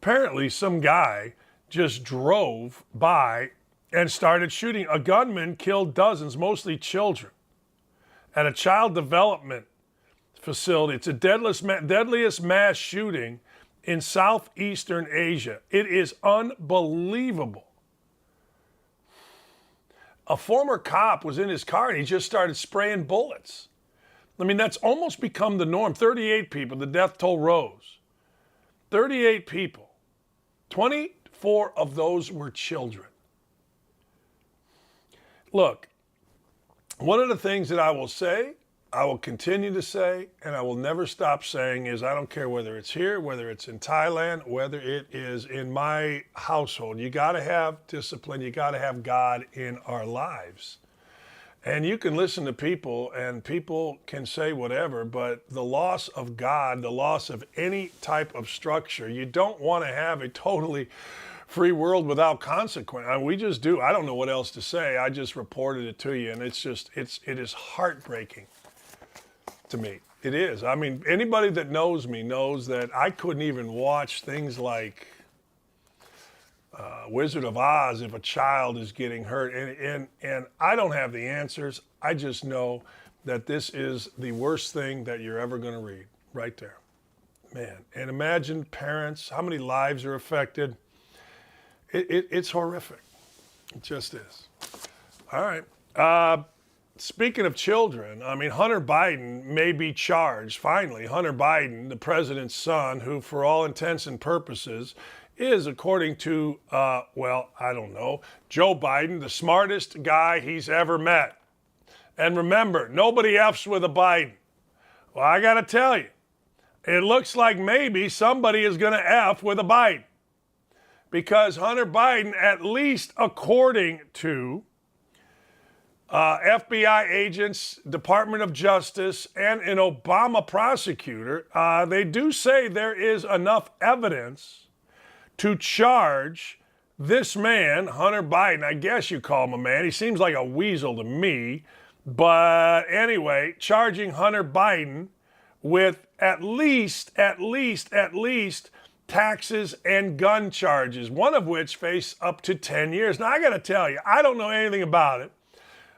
Apparently, some guy just drove by and started shooting. A gunman killed dozens, mostly children, at a child development facility. It's the deadliest mass shooting in Southeastern Asia. It is unbelievable. A former cop was in his car and he just started spraying bullets. I mean, that's almost become the norm. 38 people, the death toll rose. 38 people. 24 of those were children. Look, one of the things that I will say I will continue to say, and I will never stop saying, is I don't care whether it's here, whether it's in Thailand, whether it is in my household. You got to have discipline. You got to have God in our lives. And you can listen to people, and people can say whatever, but the loss of God, the loss of any type of structure, you don't want to have a totally free world without consequence. I mean, we just do. I don't know what else to say. I just reported it to you, and it is heartbreaking to me. It is. I mean, anybody that knows me knows that I couldn't even watch things like Wizard of Oz if a child is getting hurt. And I don't have the answers. I just know that this is the worst thing that you're ever going to read right there. Man, and imagine parents, how many lives are affected. It's horrific. It just is. All right. Speaking of children, I mean, Hunter Biden may be charged. Finally, Hunter Biden, the president's son, who for all intents and purposes is, according to, I don't know, Joe Biden, the smartest guy he's ever met. And remember, nobody F's with a Biden. Well, I got to tell you, it looks like maybe somebody is going to F with a Biden. Because Hunter Biden, at least according to FBI agents, Department of Justice, and an Obama prosecutor, they do say there is enough evidence to charge this man, Hunter Biden. I guess you call him a man. He seems like a weasel to me. But anyway, charging Hunter Biden with at least taxes and gun charges, one of which face up to 10 years. Now, I got to tell you, I don't know anything about it,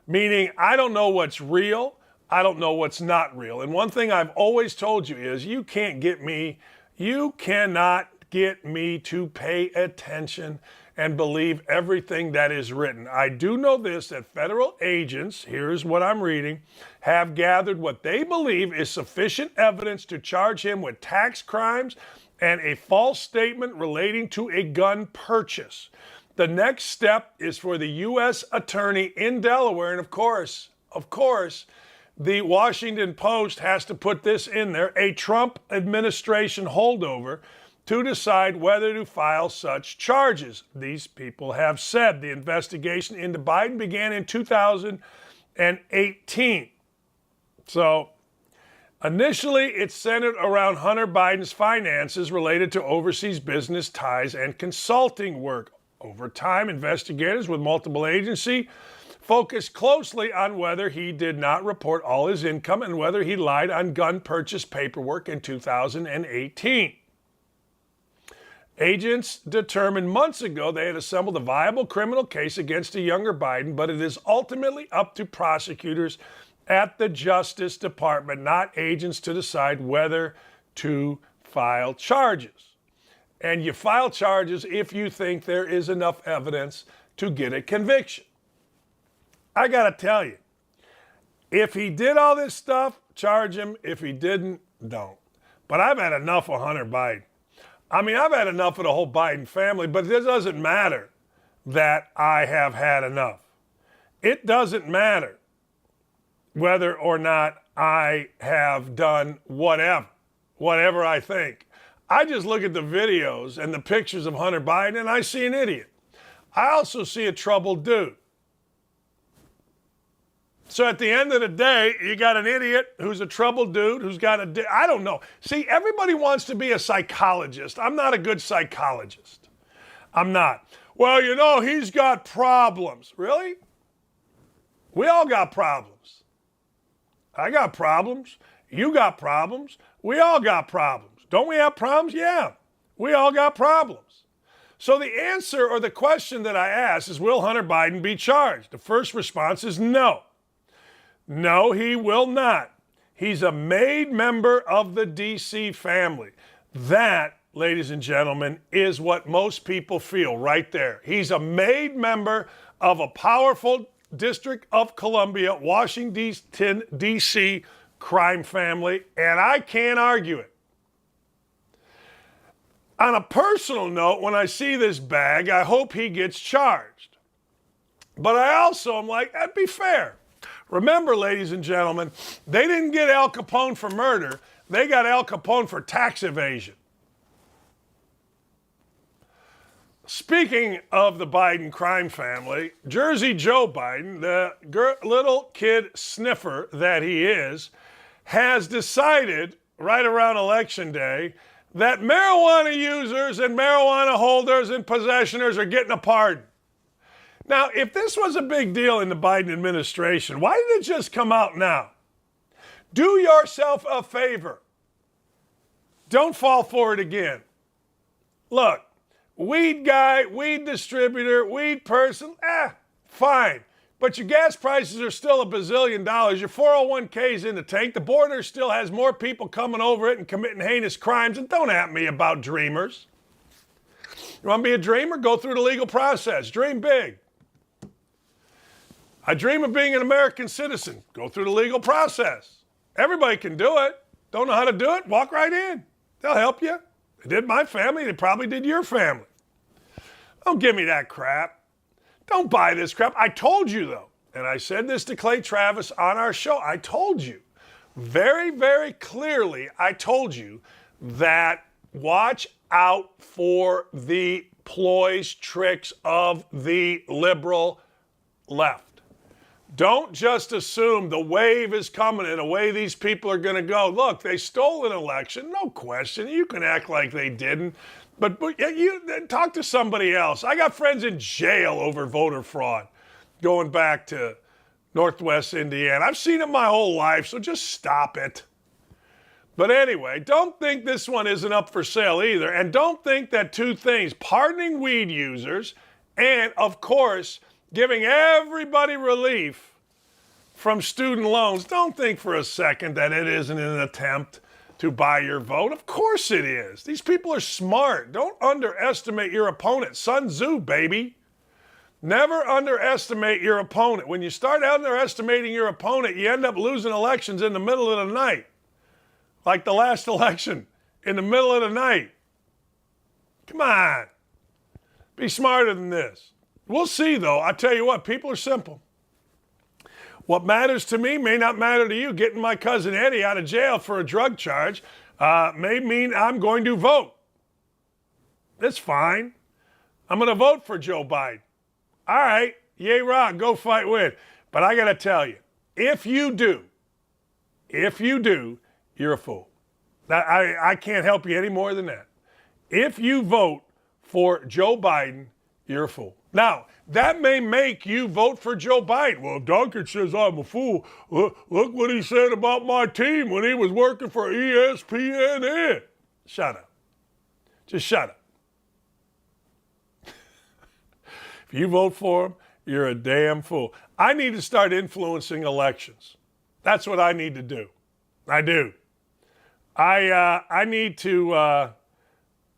meaning I don't know what's real. I don't know what's not real. And one thing I've always told you is you cannot get me to pay attention and believe everything that is written. I do know this, that federal agents, here's what I'm reading, have gathered what they believe is sufficient evidence to charge him with tax crimes and a false statement relating to a gun purchase. The next step is for the U.S. attorney in Delaware, and of course, the Washington Post has to put this in there, a Trump administration holdover, to decide whether to file such charges. These people have said the investigation into Biden began in 2018. So initially, it centered around Hunter Biden's finances related to overseas business ties and consulting work. Over time, investigators with multiple agencies focused closely on whether he did not report all his income and whether he lied on gun purchase paperwork in 2018. Agents determined months ago they had assembled a viable criminal case against a younger Biden, but it is ultimately up to prosecutors at the Justice Department, not agents, to decide whether to file charges. And you file charges if you think there is enough evidence to get a conviction. I got to tell you, if he did all this stuff, charge him. If he didn't, don't. But I've had enough of Hunter Biden. I mean, I've had enough of the whole Biden family, but it doesn't matter that I have had enough. It doesn't matter whether or not I have done whatever I think. I just look at the videos and the pictures of Hunter Biden and I see an idiot. I also see a troubled dude. So at the end of the day, you got an idiot who's a troubled dude who's got I don't know. See, everybody wants to be a psychologist. I'm not a good psychologist. I'm not. Well, you know, he's got problems. Really? We all got problems. I got problems. You got problems. We all got problems. Don't we have problems? Yeah. We all got problems. So the answer or the question that I ask is, will Hunter Biden be charged? The first response is no. No, he will not. He's a made member of the D.C. family. That, ladies and gentlemen, is what most people feel right there. He's a made member of a powerful District of Columbia, Washington, D.C. crime family, and I can't argue it. On a personal note, when I see this bag, I hope he gets charged. But I also am like, that'd be fair. Remember, ladies and gentlemen, they didn't get Al Capone for murder. They got Al Capone for tax evasion. Speaking of the Biden crime family, Jersey Joe Biden, the little kid sniffer that he is, has decided right around Election Day that marijuana users and marijuana holders and possessioners are getting a pardon. Now, if this was a big deal in the Biden administration, why did it just come out now? Do yourself a favor. Don't fall for it again. Look, weed guy, weed distributor, weed person, fine. But your gas prices are still $1 bazillion. Your 401k's in the tank. The border still has more people coming over it and committing heinous crimes. And don't at me about dreamers. You want to be a dreamer? Go through the legal process. Dream big. I dream of being an American citizen. Go through the legal process. Everybody can do it. Don't know how to do it? Walk right in. They'll help you. They did my family. They probably did your family. Don't give me that crap. Don't buy this crap. I told you, though, and I said this to Clay Travis on our show. I told you very, very clearly, I told you that watch out for the ploys, tricks of the liberal left. Don't just assume the wave is coming and away these people are going to go. Look, they stole an election, no question. You can act like they didn't, but you talk to somebody else. I got friends in jail over voter fraud going back to Northwest Indiana. I've seen it my whole life, so just stop it. But anyway, don't think this one isn't up for sale either, and don't think that two things, pardoning weed users and, of course, giving everybody relief from student loans. Don't think for a second that it isn't an attempt to buy your vote. Of course it is. These people are smart. Don't underestimate your opponent. Sun Tzu, baby. Never underestimate your opponent. When you start underestimating your opponent, you end up losing elections in the middle of the night. Like the last election, in the middle of the night. Come on. Be smarter than this. We'll see, though. I tell you what, people are simple. What matters to me may not matter to you. Getting my cousin Eddie out of jail for a drug charge may mean I'm going to vote. That's fine. I'm going to vote for Joe Biden. All right, yay, rock, go fight, win. But I got to tell you, if you do, you're a fool. I can't help you any more than that. If you vote for Joe Biden, you're a fool. Now, that may make you vote for Joe Biden. Well, Dakich says I'm a fool. Look what he said about my team when he was working for ESPN. Shut up. Just shut up. If you vote for him, you're a damn fool. I need to start influencing elections. That's what I need to do. I do. I need to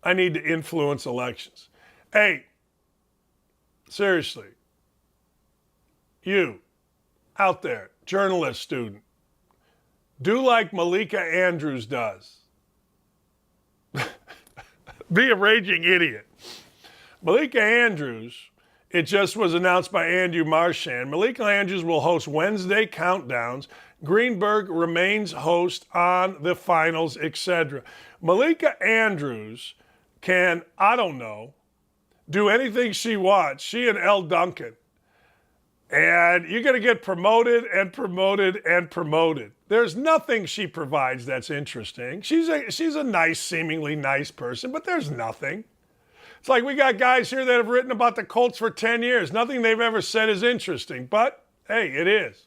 influence elections. Hey, seriously, you out there, journalist student, do like Malika Andrews does. Be a raging idiot. Malika Andrews, it just was announced by Andrew Marchand. Malika Andrews will host Wednesday countdowns. Greenberg remains host on the finals, etc. Malika Andrews can, I don't know, do anything she wants. She and Elle Duncan. And you're going to get promoted and promoted and promoted. There's nothing she provides that's interesting. She's a nice, seemingly nice person, but there's nothing. It's like we got guys here that have written about the Colts for 10 years. Nothing they've ever said is interesting, but hey, it is.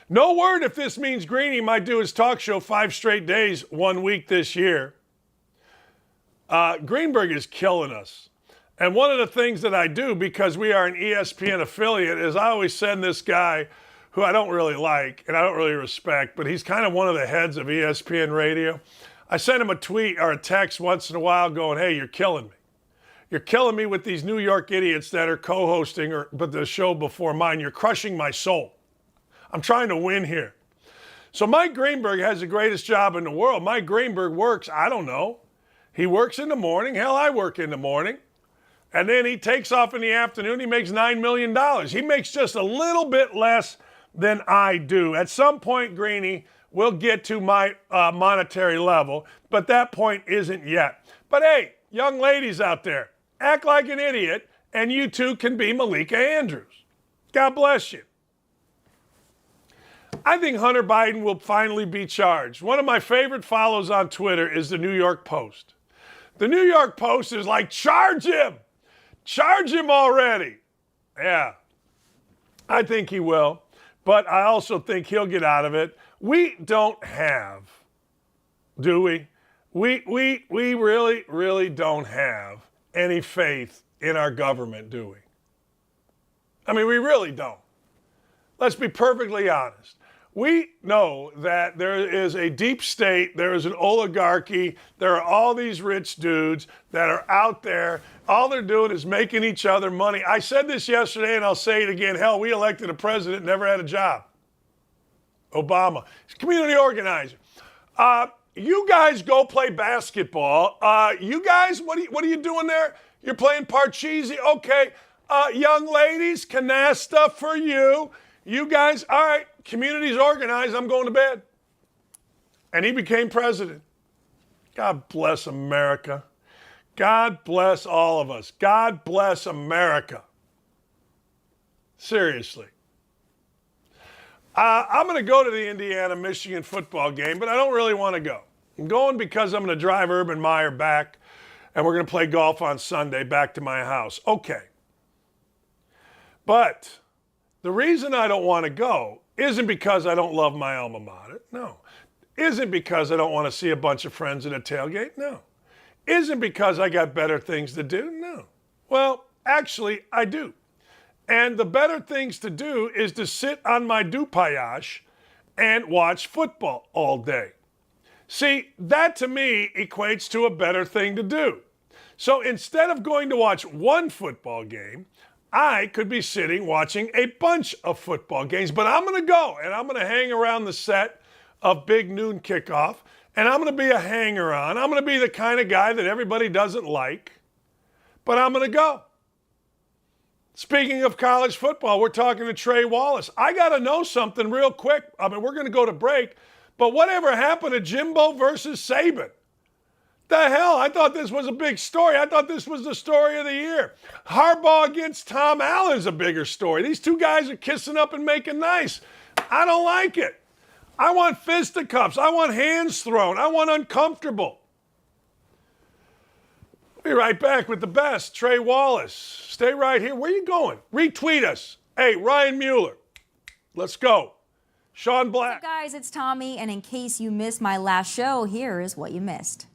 No word if this means Greeny might do his talk show 5 straight days, 1 week this year. Greenberg is killing us. And one of the things that I do, because we are an ESPN affiliate, is I always send this guy who I don't really like and I don't really respect, but he's kind of one of the heads of ESPN radio. I send him a tweet or a text once in a while going, hey, you're killing me. You're killing me with these New York idiots that are co-hosting but the show before mine. You're crushing my soul. I'm trying to win here. So Mike Greenberg has the greatest job in the world. Mike Greenberg works, I don't know. He works in the morning. Hell, I work in the morning. And then he takes off in the afternoon. He makes $9 million. He makes just a little bit less than I do. At some point, Greeny, we'll get to my monetary level, but that point isn't yet. But hey, young ladies out there, act like an idiot, and you too can be Malika Andrews. God bless you. I think Hunter Biden will finally be charged. One of my favorite follows on Twitter is the New York Post. The New York Post is like, charge him! Charge him already! Yeah, I think he will, but I also think he'll get out of it. We don't have, do we? We really, really don't have any faith in our government, do we? I mean, we really don't. Let's be perfectly honest. We know that there is a deep state, there is an oligarchy, there are all these rich dudes that are out there. All they're doing is making each other money. I said this yesterday and I'll say it again. Hell, we elected a president, never had a job. Obama. He's a community organizer. You guys go play basketball. You guys, what are you doing there? You're playing Parcheesi? Okay. Young ladies, canasta for you. You guys, all right, community's organized, I'm going to bed. And he became president. God bless America. God bless all of us. God bless America. Seriously. I'm going to go to the Indiana-Michigan football game, but I don't really want to go. I'm going because I'm going to drive Urban Meyer back, and we're going to play golf on Sunday back to my house. Okay. But the reason I don't want to go isn't because I don't love my alma mater. No. Isn't because I don't want to see a bunch of friends at a tailgate. No. Isn't because I got better things to do. No. Well, actually, I do. And the better things to do is to sit on my dupayage and watch football all day. See, that to me equates to a better thing to do. So instead of going to watch one football game, I could be sitting watching a bunch of football games, but I'm going to go and I'm going to hang around the set of Big Noon Kickoff, and I'm going to be a hanger-on. I'm going to be the kind of guy that everybody doesn't like, but I'm going to go. Speaking of college football, we're talking to Trey Wallace. I got to know something real quick. I mean, we're going to go to break, but whatever happened to Jimbo versus Saban? The hell? I thought this was a big story. I thought this was the story of the year. Harbaugh against Tom Allen is a bigger story. These two guys are kissing up and making nice. I don't like it. I want fisticuffs. I want hands thrown. I want uncomfortable. We'll be right back with the best, Trey Wallace. Stay right here. Where are you going? Retweet us. Hey, Ryan Mueller. Let's go. Sean Black. Hey guys, it's Tommy, and in case you missed my last show, here is what you missed.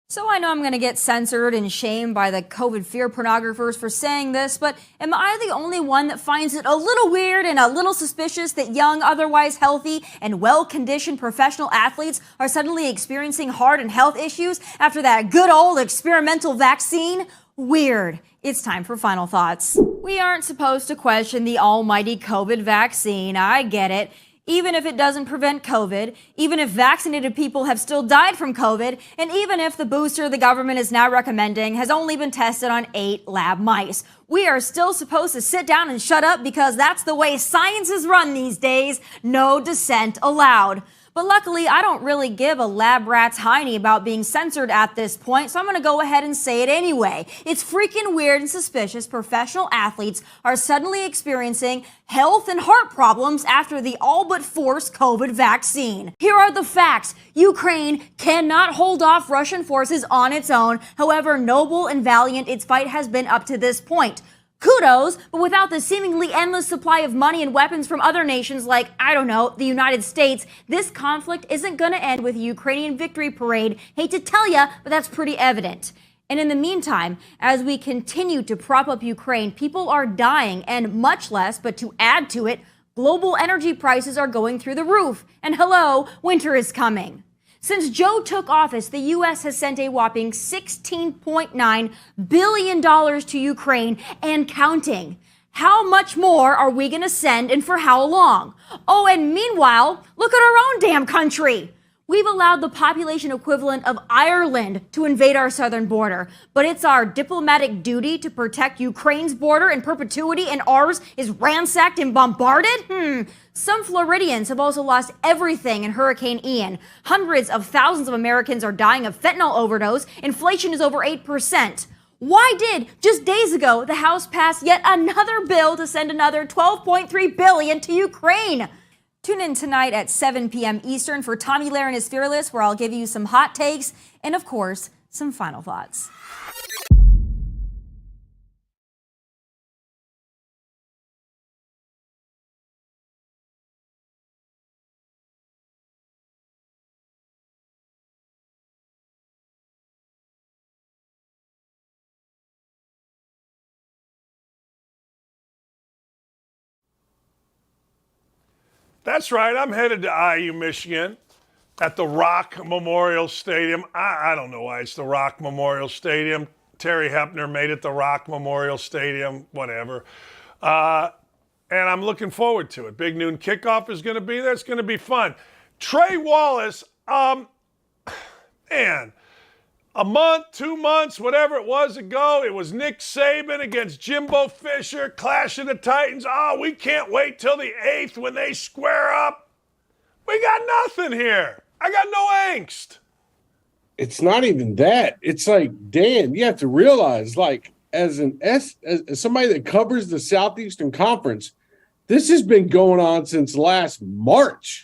So I know I'm going to get censored and shamed by the COVID fear pornographers for saying this, but am I the only one that finds it a little weird and a little suspicious that young, otherwise healthy, and well-conditioned professional athletes are suddenly experiencing heart and health issues after that good old experimental vaccine? Weird. It's time for final thoughts. We aren't supposed to question the almighty COVID vaccine. I get it. Even if it doesn't prevent COVID, even if vaccinated people have still died from COVID, and even if the booster the government is now recommending has only been tested on 8 lab mice, we are still supposed to sit down and shut up because that's the way science is run these days. No dissent allowed. But luckily, I don't really give a lab rat's hiney about being censored at this point, so I'm going to go ahead and say it anyway. It's freaking weird and suspicious professional athletes are suddenly experiencing health and heart problems after the all but forced COVID vaccine. Here are the facts. Ukraine cannot hold off Russian forces on its own, however noble and valiant its fight has been up to this point. Kudos, but without the seemingly endless supply of money and weapons from other nations like, I don't know, the United States, this conflict isn't going to end with a Ukrainian victory parade. Hate to tell ya, but that's pretty evident. And in the meantime, as we continue to prop up Ukraine, people are dying, and much less, but to add to it, global energy prices are going through the roof. And hello, winter is coming. Since Joe took office, the U.S. has sent a whopping $16.9 billion to Ukraine and counting. How much more are we going to send and for how long? Oh, and meanwhile, look at our own damn country. We've allowed the population equivalent of Ireland to invade our southern border, but it's our diplomatic duty to protect Ukraine's border in perpetuity and ours is ransacked and bombarded? Some Floridians have also lost everything in Hurricane Ian. Hundreds of thousands of Americans are dying of fentanyl overdose. Inflation is over 8%. Why did, just days ago, the House pass yet another bill to send another $12.3 billion to Ukraine? Tune in tonight at 7 p.m. Eastern for Tomi Lahren is Fearless, where I'll give you some hot takes and, of course, some final thoughts. That's right. I'm headed to IU, Michigan, at the Rock Memorial Stadium. I don't know why it's the Rock Memorial Stadium. Terry Hepner made it the Rock Memorial Stadium, whatever. And I'm looking forward to it. Big noon kickoff is going to be there. It's going to be fun. Trey Wallace, man, a month, 2 months, whatever it was ago, it was Nick Saban against Jimbo Fisher, Clash of the Titans. Oh, we can't wait till the 8th when they square up. We got nothing here. I got no angst. It's not even that. It's like, Dan, you have to realize, like, as somebody that covers the Southeastern Conference, this has been going on since last March.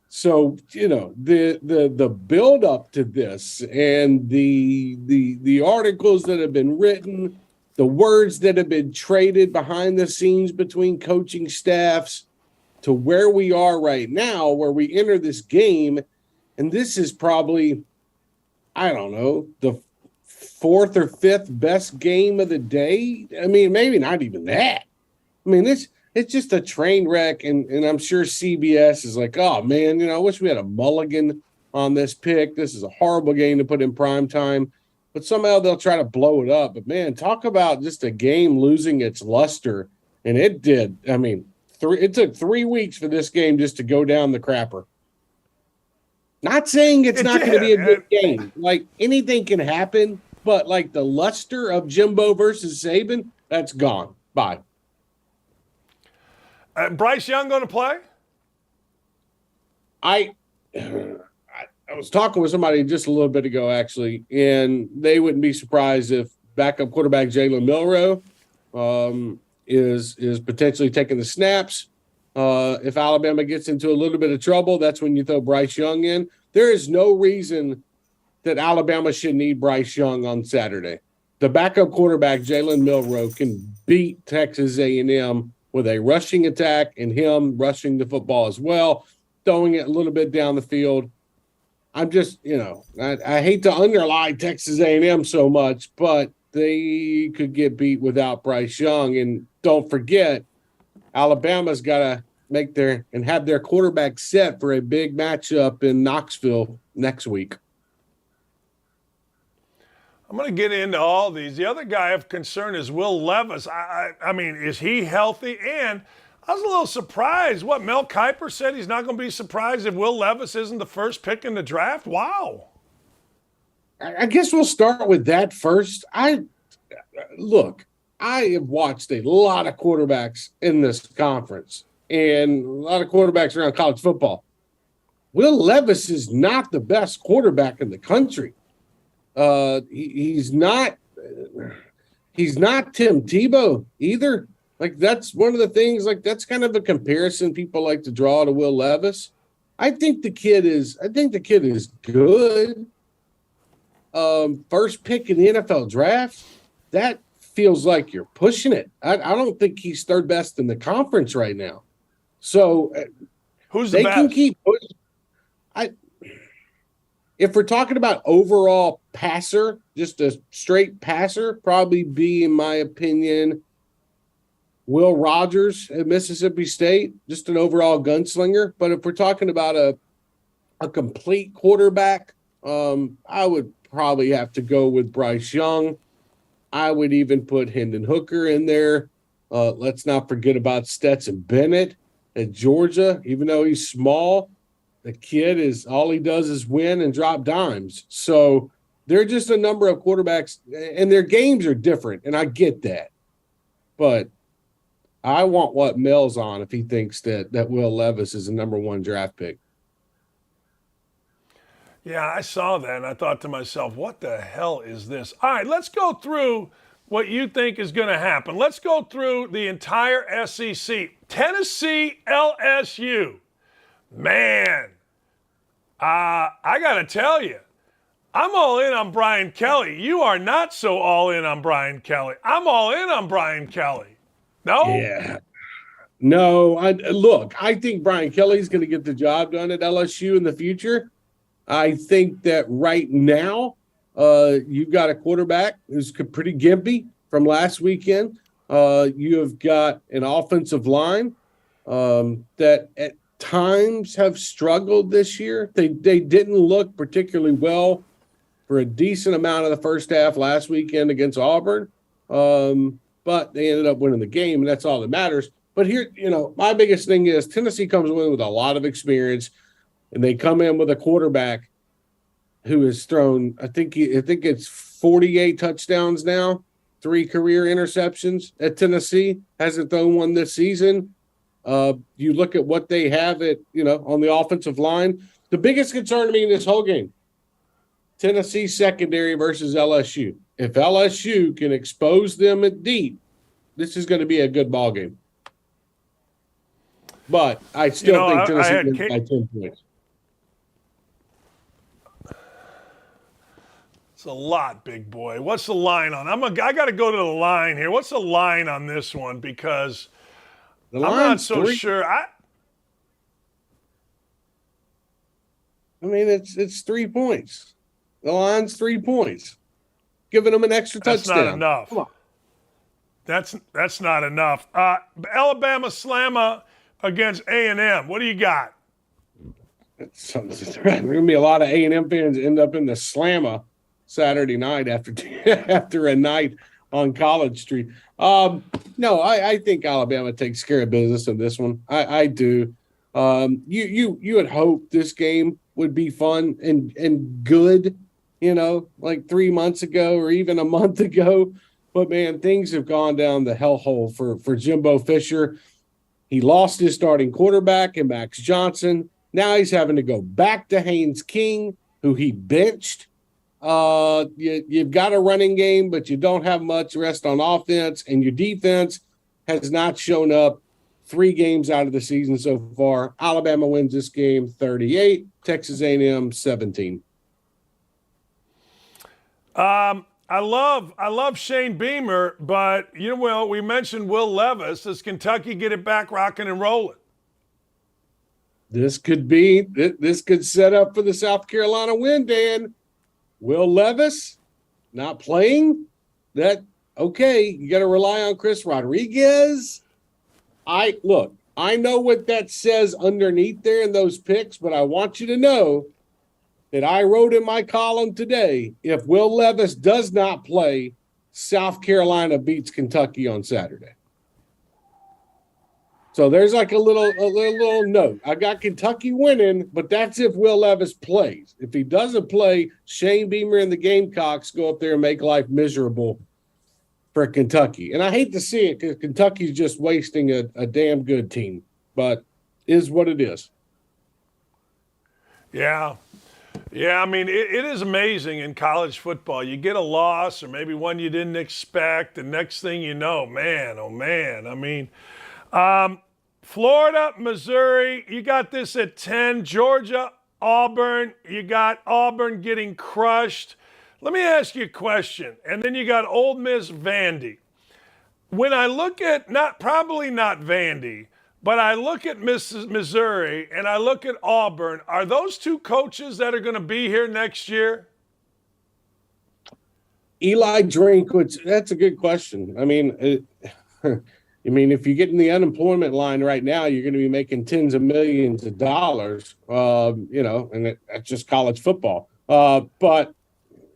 So, you know, the build up to this and the articles that have been written, the words that have been traded behind the scenes between coaching staffs to where we are right now, where we enter this game. And this is probably, I don't know, the fourth or fifth best game of the day. I mean, maybe not even that. I mean, it's just a train wreck, and I'm sure CBS is like, oh, man, you know, I wish we had a mulligan on this pick. This is a horrible game to put in prime time. But somehow they'll try to blow it up. But, man, talk about just a game losing its luster. And it did. I mean, it took 3 weeks for this game just to go down the crapper. Not saying it's not going to be a good game. Like, anything can happen. But, like, the luster of Jimbo versus Saban, that's gone. Bye. Bryce Young going to play? I was talking with somebody just a little bit ago, actually, and they wouldn't be surprised if backup quarterback Jalen Milroe is potentially taking the snaps. If Alabama gets into a little bit of trouble, that's when you throw Bryce Young in. There is no reason that Alabama should need Bryce Young on Saturday. The backup quarterback Jalen Milroe can beat Texas A&M with a rushing attack and him rushing the football as well, throwing it a little bit down the field. I'm just, you know, I hate to underline Texas A&M so much, but they could get beat without Bryce Young. And don't forget, Alabama's got to have their quarterback set for a big matchup in Knoxville next week. I'm going to get into all these. The other guy of concern is Will Levis. I mean, is he healthy? And I was a little surprised. What, Mel Kiper said he's not going to be surprised if Will Levis isn't the first pick in the draft? Wow. I guess we'll start with that first. I have watched a lot of quarterbacks in this conference and a lot of quarterbacks around college football. Will Levis is not the best quarterback in the country. He's not Tim Tebow either. Like, that's one of the things, like, that's kind of a comparison people like to draw to Will Levis. I think the kid is good. First pick in the NFL draft, that feels like you're pushing it. I don't think he's third best in the conference right now. So who's the they best? Can keep pushing. If we're talking about overall passer, just a straight passer, probably be, in my opinion, Will Rogers at Mississippi State, just an overall gunslinger. But if we're talking about a complete quarterback, I would probably have to go with Bryce Young. I would even put Hendon Hooker in there. Let's not forget about Stetson Bennett at Georgia, even though he's small. The kid is all he does is win and drop dimes. So there are just a number of quarterbacks, and their games are different, and I get that. But I want what Mel's on if he thinks that Will Levis is a number 1 draft pick. Yeah, I saw that, and I thought to myself, what the hell is this? All right, let's go through what you think is going to happen. Let's go through the entire SEC. Tennessee, LSU. Man, I got to tell you, I'm all in on Brian Kelly. You are not so all in on Brian Kelly. I'm all in on Brian Kelly. No? Yeah. No, I think Brian Kelly's going to get the job done at LSU in the future. I think that right now, you've got a quarterback who's pretty gimpy from last weekend. You have got an offensive line that at times have struggled this year. They didn't look particularly well for a decent amount of the first half last weekend against Auburn. But they ended up winning the game, and that's all that matters. But here, my biggest thing is Tennessee comes in with a lot of experience, and they come in with a quarterback who has thrown, I think it's 48 touchdowns now, 3 career interceptions at Tennessee. Hasn't thrown one this season. You look at what they have on the offensive line. The biggest concern to me in this whole game, Tennessee secondary versus LSU. If LSU can expose them at deep, this is going to be a good ball game. But I still think Tennessee wins by 10 points. It's a lot, big boy. What's the line on? I got to go to the line here. What's the line on this one? Because I'm not so sure. It's 3 points. The line's 3 points. Giving them an extra touchdown. That's not enough. Come on. That's not enough. Alabama Slamma against A&M. What do you got? There's going to be a lot of A&M fans end up in the Slamma Saturday night after a night on College Street. No, I think Alabama takes care of business in this one. I do. You would hope this game would be fun and good, like 3 months ago or even a month ago. But, man, things have gone down the hellhole for Jimbo Fisher. He lost his starting quarterback in Max Johnson. Now he's having to go back to Haynes King, who he benched. You've got a running game, but you don't have much rest on offense, and your defense has not shown up 3 games out of the season so far. Alabama wins this game 38, Texas A&M 17. I love Shane Beamer, but we mentioned Will Levis. Does Kentucky get it back rocking and rolling? This could set up for the South Carolina win, Dan. Will Levis not playing? You got to rely on Chris Rodriguez. I know what that says underneath there in those picks, but I want you to know that I wrote in my column today, if Will Levis does not play, South Carolina beats Kentucky on Saturday. So there's like a little note. I got Kentucky winning, but that's if Will Levis plays. If he doesn't play, Shane Beamer and the Gamecocks go up there and make life miserable for Kentucky. And I hate to see it because Kentucky's just wasting a damn good team, but is what it is. Yeah. Yeah, it is amazing in college football. You get a loss or maybe one you didn't expect, and next thing you know, man, oh man. Florida, Missouri, you got this at 10. Georgia, Auburn, you got Auburn getting crushed. Let me ask you a question. And then you got Ole Miss, Vandy. When I look at, probably not Vandy, but I look at Missouri and I look at Auburn, are those 2 coaches that are going to be here next year? Eli Drinkwitz, that's a good question. If you get in the unemployment line right now, you're going to be making tens of millions of dollars, and that's just college football. But,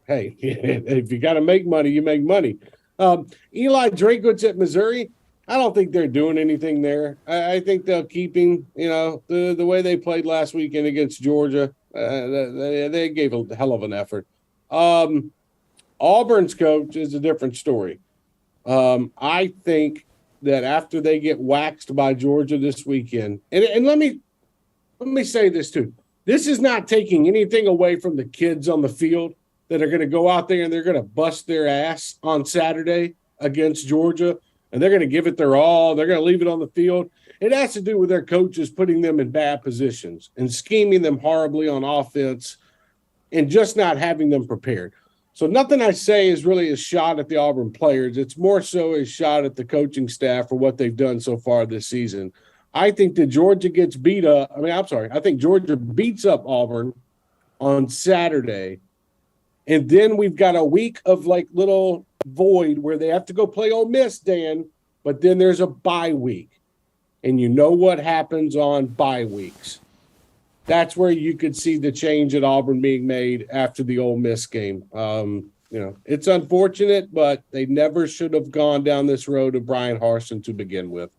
hey, if you got to make money, you make money. Eli Drinkwitz at Missouri, I don't think they're doing anything there. I think they'll keep him, the way they played last weekend against Georgia. They gave a hell of an effort. Auburn's coach is a different story. I think that after they get waxed by Georgia this weekend, and let me say this too. This is not taking anything away from the kids on the field that are going to go out there and they're going to bust their ass on Saturday against Georgia, and they're going to give it their all. They're going to leave it on the field. It has to do with their coaches putting them in bad positions and scheming them horribly on offense and just not having them prepared. So nothing I say is really a shot at the Auburn players. It's more so a shot at the coaching staff for what they've done so far this season. I think that Georgia gets beat up. I think Georgia beats up Auburn on Saturday. And then we've got a week of like little void where they have to go play Ole Miss, Dan, but then there's a bye week. And you know what happens on bye weeks. That's where you could see the change at Auburn being made after the Ole Miss game. It's unfortunate, but they never should have gone down this road of Brian Harsin to begin with.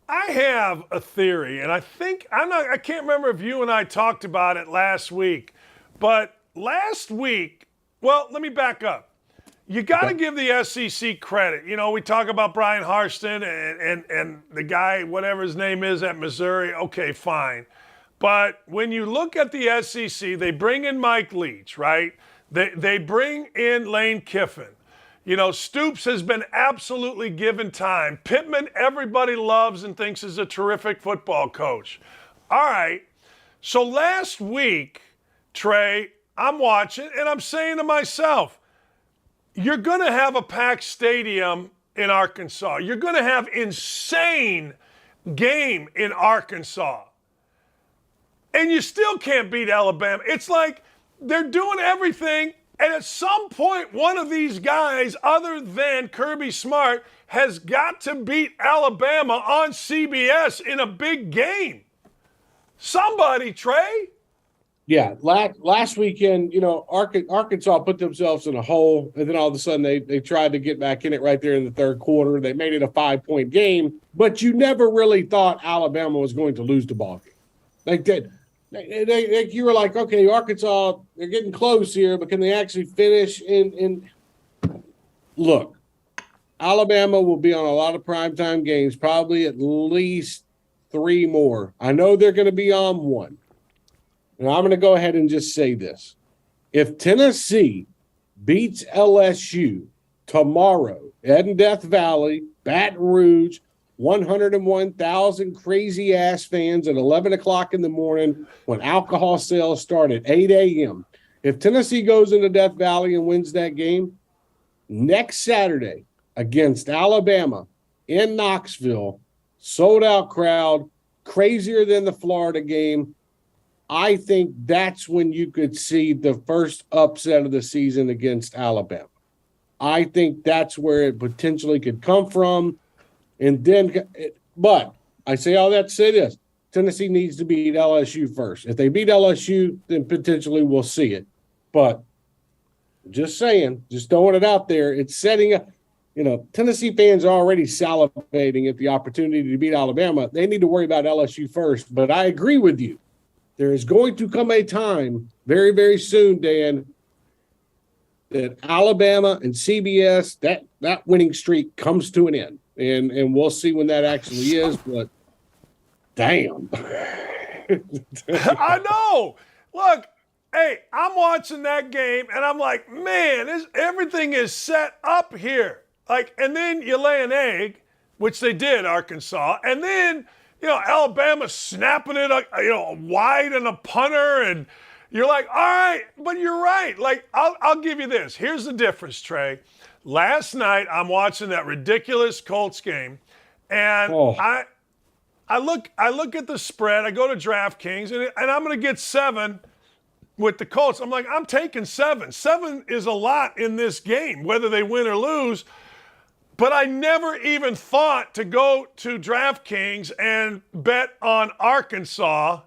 I have a theory, and I can't remember if you and I talked about it last week, but last week, well, let me back up. You got to give the SEC credit. We talk about Brian Harsin and the guy, whatever his name is at Missouri. Okay, fine. But when you look at the SEC, they bring in Mike Leach, right? They bring in Lane Kiffin. Stoops has been absolutely given time. Pittman, everybody loves and thinks is a terrific football coach. All right. So last week, Trey, I'm watching and I'm saying to myself, you're going to have a packed stadium in Arkansas. You're going to have insane game in Arkansas. And you still can't beat Alabama. It's like they're doing everything. And at some point, one of these guys, other than Kirby Smart, has got to beat Alabama on CBS in a big game. Somebody, Trey. Yeah, last weekend, Arkansas put themselves in a hole, and then all of a sudden they tried to get back in it right there in the third quarter. They made it a 5-point game, but you never really thought Alabama was going to lose the ball game. Like that. You were like, okay, Arkansas, they're getting close here, but can they actually finish? Look, Alabama will be on a lot of primetime games, probably at least 3 more. I know they're going to be on one. And I'm going to go ahead and just say this. If Tennessee beats LSU tomorrow in Death Valley, Baton Rouge, 101,000 crazy-ass fans at 11 o'clock in the morning when alcohol sales start at 8 a.m. If Tennessee goes into Death Valley and wins that game, next Saturday against Alabama in Knoxville, sold-out crowd, crazier than the Florida game, I think that's when you could see the first upset of the season against Alabama. I think that's where it potentially could come from. And then, but I say all that to say this, Tennessee needs to beat LSU first. If they beat LSU, then potentially we'll see it. But just saying, just throwing it out there, it's setting up, Tennessee fans are already salivating at the opportunity to beat Alabama. They need to worry about LSU first. But I agree with you. There is going to come a time very, very soon, Dan, that Alabama and CBS, that winning streak comes to an end. And we'll see when that actually is, but damn. I know. Look, hey, I'm watching that game, and I'm like, man, everything is set up here. And then you lay an egg, which they did, Arkansas, and then, Alabama snapping it, wide and a punter, and you're like, all right, but you're right. I'll give you this. Here's the difference, Trey. Last night, I'm watching that ridiculous Colts game, and I look at the spread. I go to DraftKings, and I'm going to get 7 with the Colts. I'm like, I'm taking 7. 7 is a lot in this game, whether they win or lose. But I never even thought to go to DraftKings and bet on Arkansas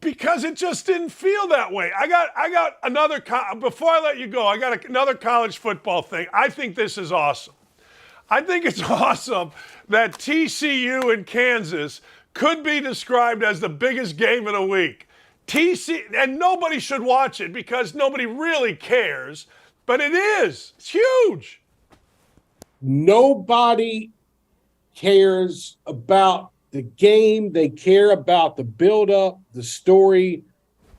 because it just didn't feel that way. I got another before I let you go, I got another college football thing. I think this is awesome. I think it's awesome that TCU and Kansas could be described as the biggest game of the week. And nobody should watch it because nobody really cares, but it is. It's huge. Nobody cares about the game. They care about the build-up, the story,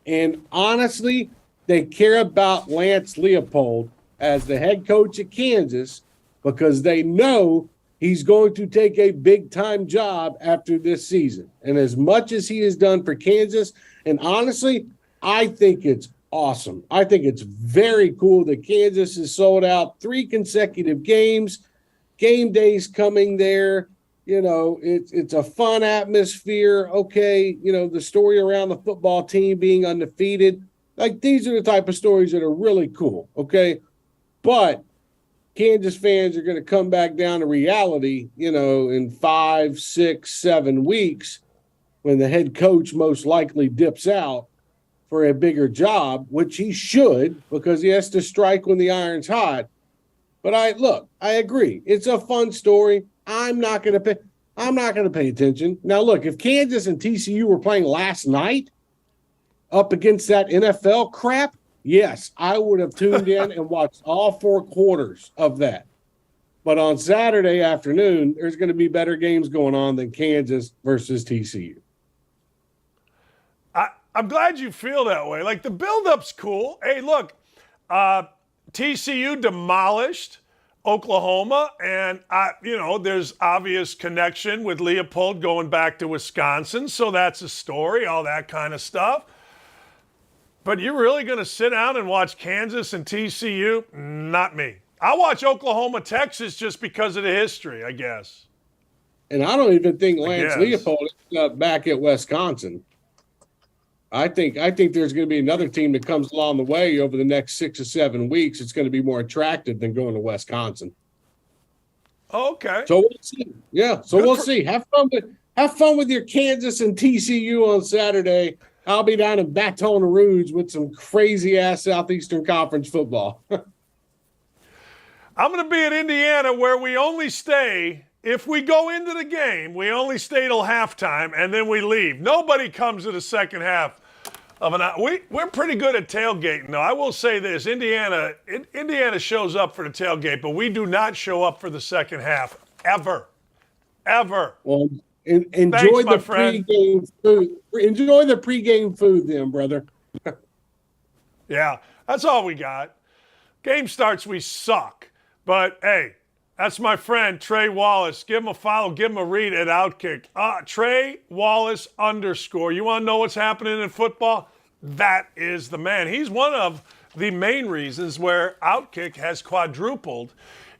and honestly, they care about Lance Leopold as the head coach at Kansas because they know he's going to take a big-time job after this season. And as much as he has done for Kansas, and honestly, I think it's awesome. I think it's very cool that Kansas has sold out 3 consecutive games. Game days coming there. You know, it's a fun atmosphere. Okay, you know, the story around the football team being undefeated. Like, these are the type of stories that are really cool, okay? But Kansas fans are going to come back down to reality, you know, in 5, 6, 7 weeks when the head coach most likely dips out for a bigger job, which he should because he has to strike when the iron's hot. But I agree. It's a fun story. I'm not going to pay attention. Now, look, if Kansas and TCU were playing last night up against that NFL crap, yes, I would have tuned in and watched all 4 quarters of that. But on Saturday afternoon, there's going to be better games going on than Kansas versus TCU. I'm glad you feel that way. Like, the build-up's cool. Hey, look, TCU demolished Oklahoma, and there's obvious connection with Leopold going back to Wisconsin, so that's a story, all that kind of stuff. But you're really going to sit down and watch Kansas and TCU? Not me. I'll watch Oklahoma, Texas just because of the history, I guess. And I don't even think Lance Leopold is back at Wisconsin. I think there's going to be another team that comes along the way over the next 6 or 7 weeks. It's going to be more attractive than going to Wisconsin. Okay. So we'll see. Yeah. So we'll see. Have fun with your Kansas and TCU on Saturday. I'll be down in Baton Rouge with some crazy ass Southeastern Conference football. I'm going to be in Indiana where we only stay. If we go into the game, we only stay till halftime, and then we leave. Nobody comes to the second half of an hour. We're pretty good at tailgating, though. I will say this. Indiana shows up for the tailgate, but we do not show up for the second half, ever. Ever. Well, enjoy the pregame food. Enjoy the pregame food then, brother. Yeah, that's all we got. Game starts, we suck. But, hey, that's my friend, Trey Wallace. Give him a follow. Give him a read at OutKick. Trey Wallace _. You want to know what's happening in football? That is the man. He's one of the main reasons where OutKick has quadrupled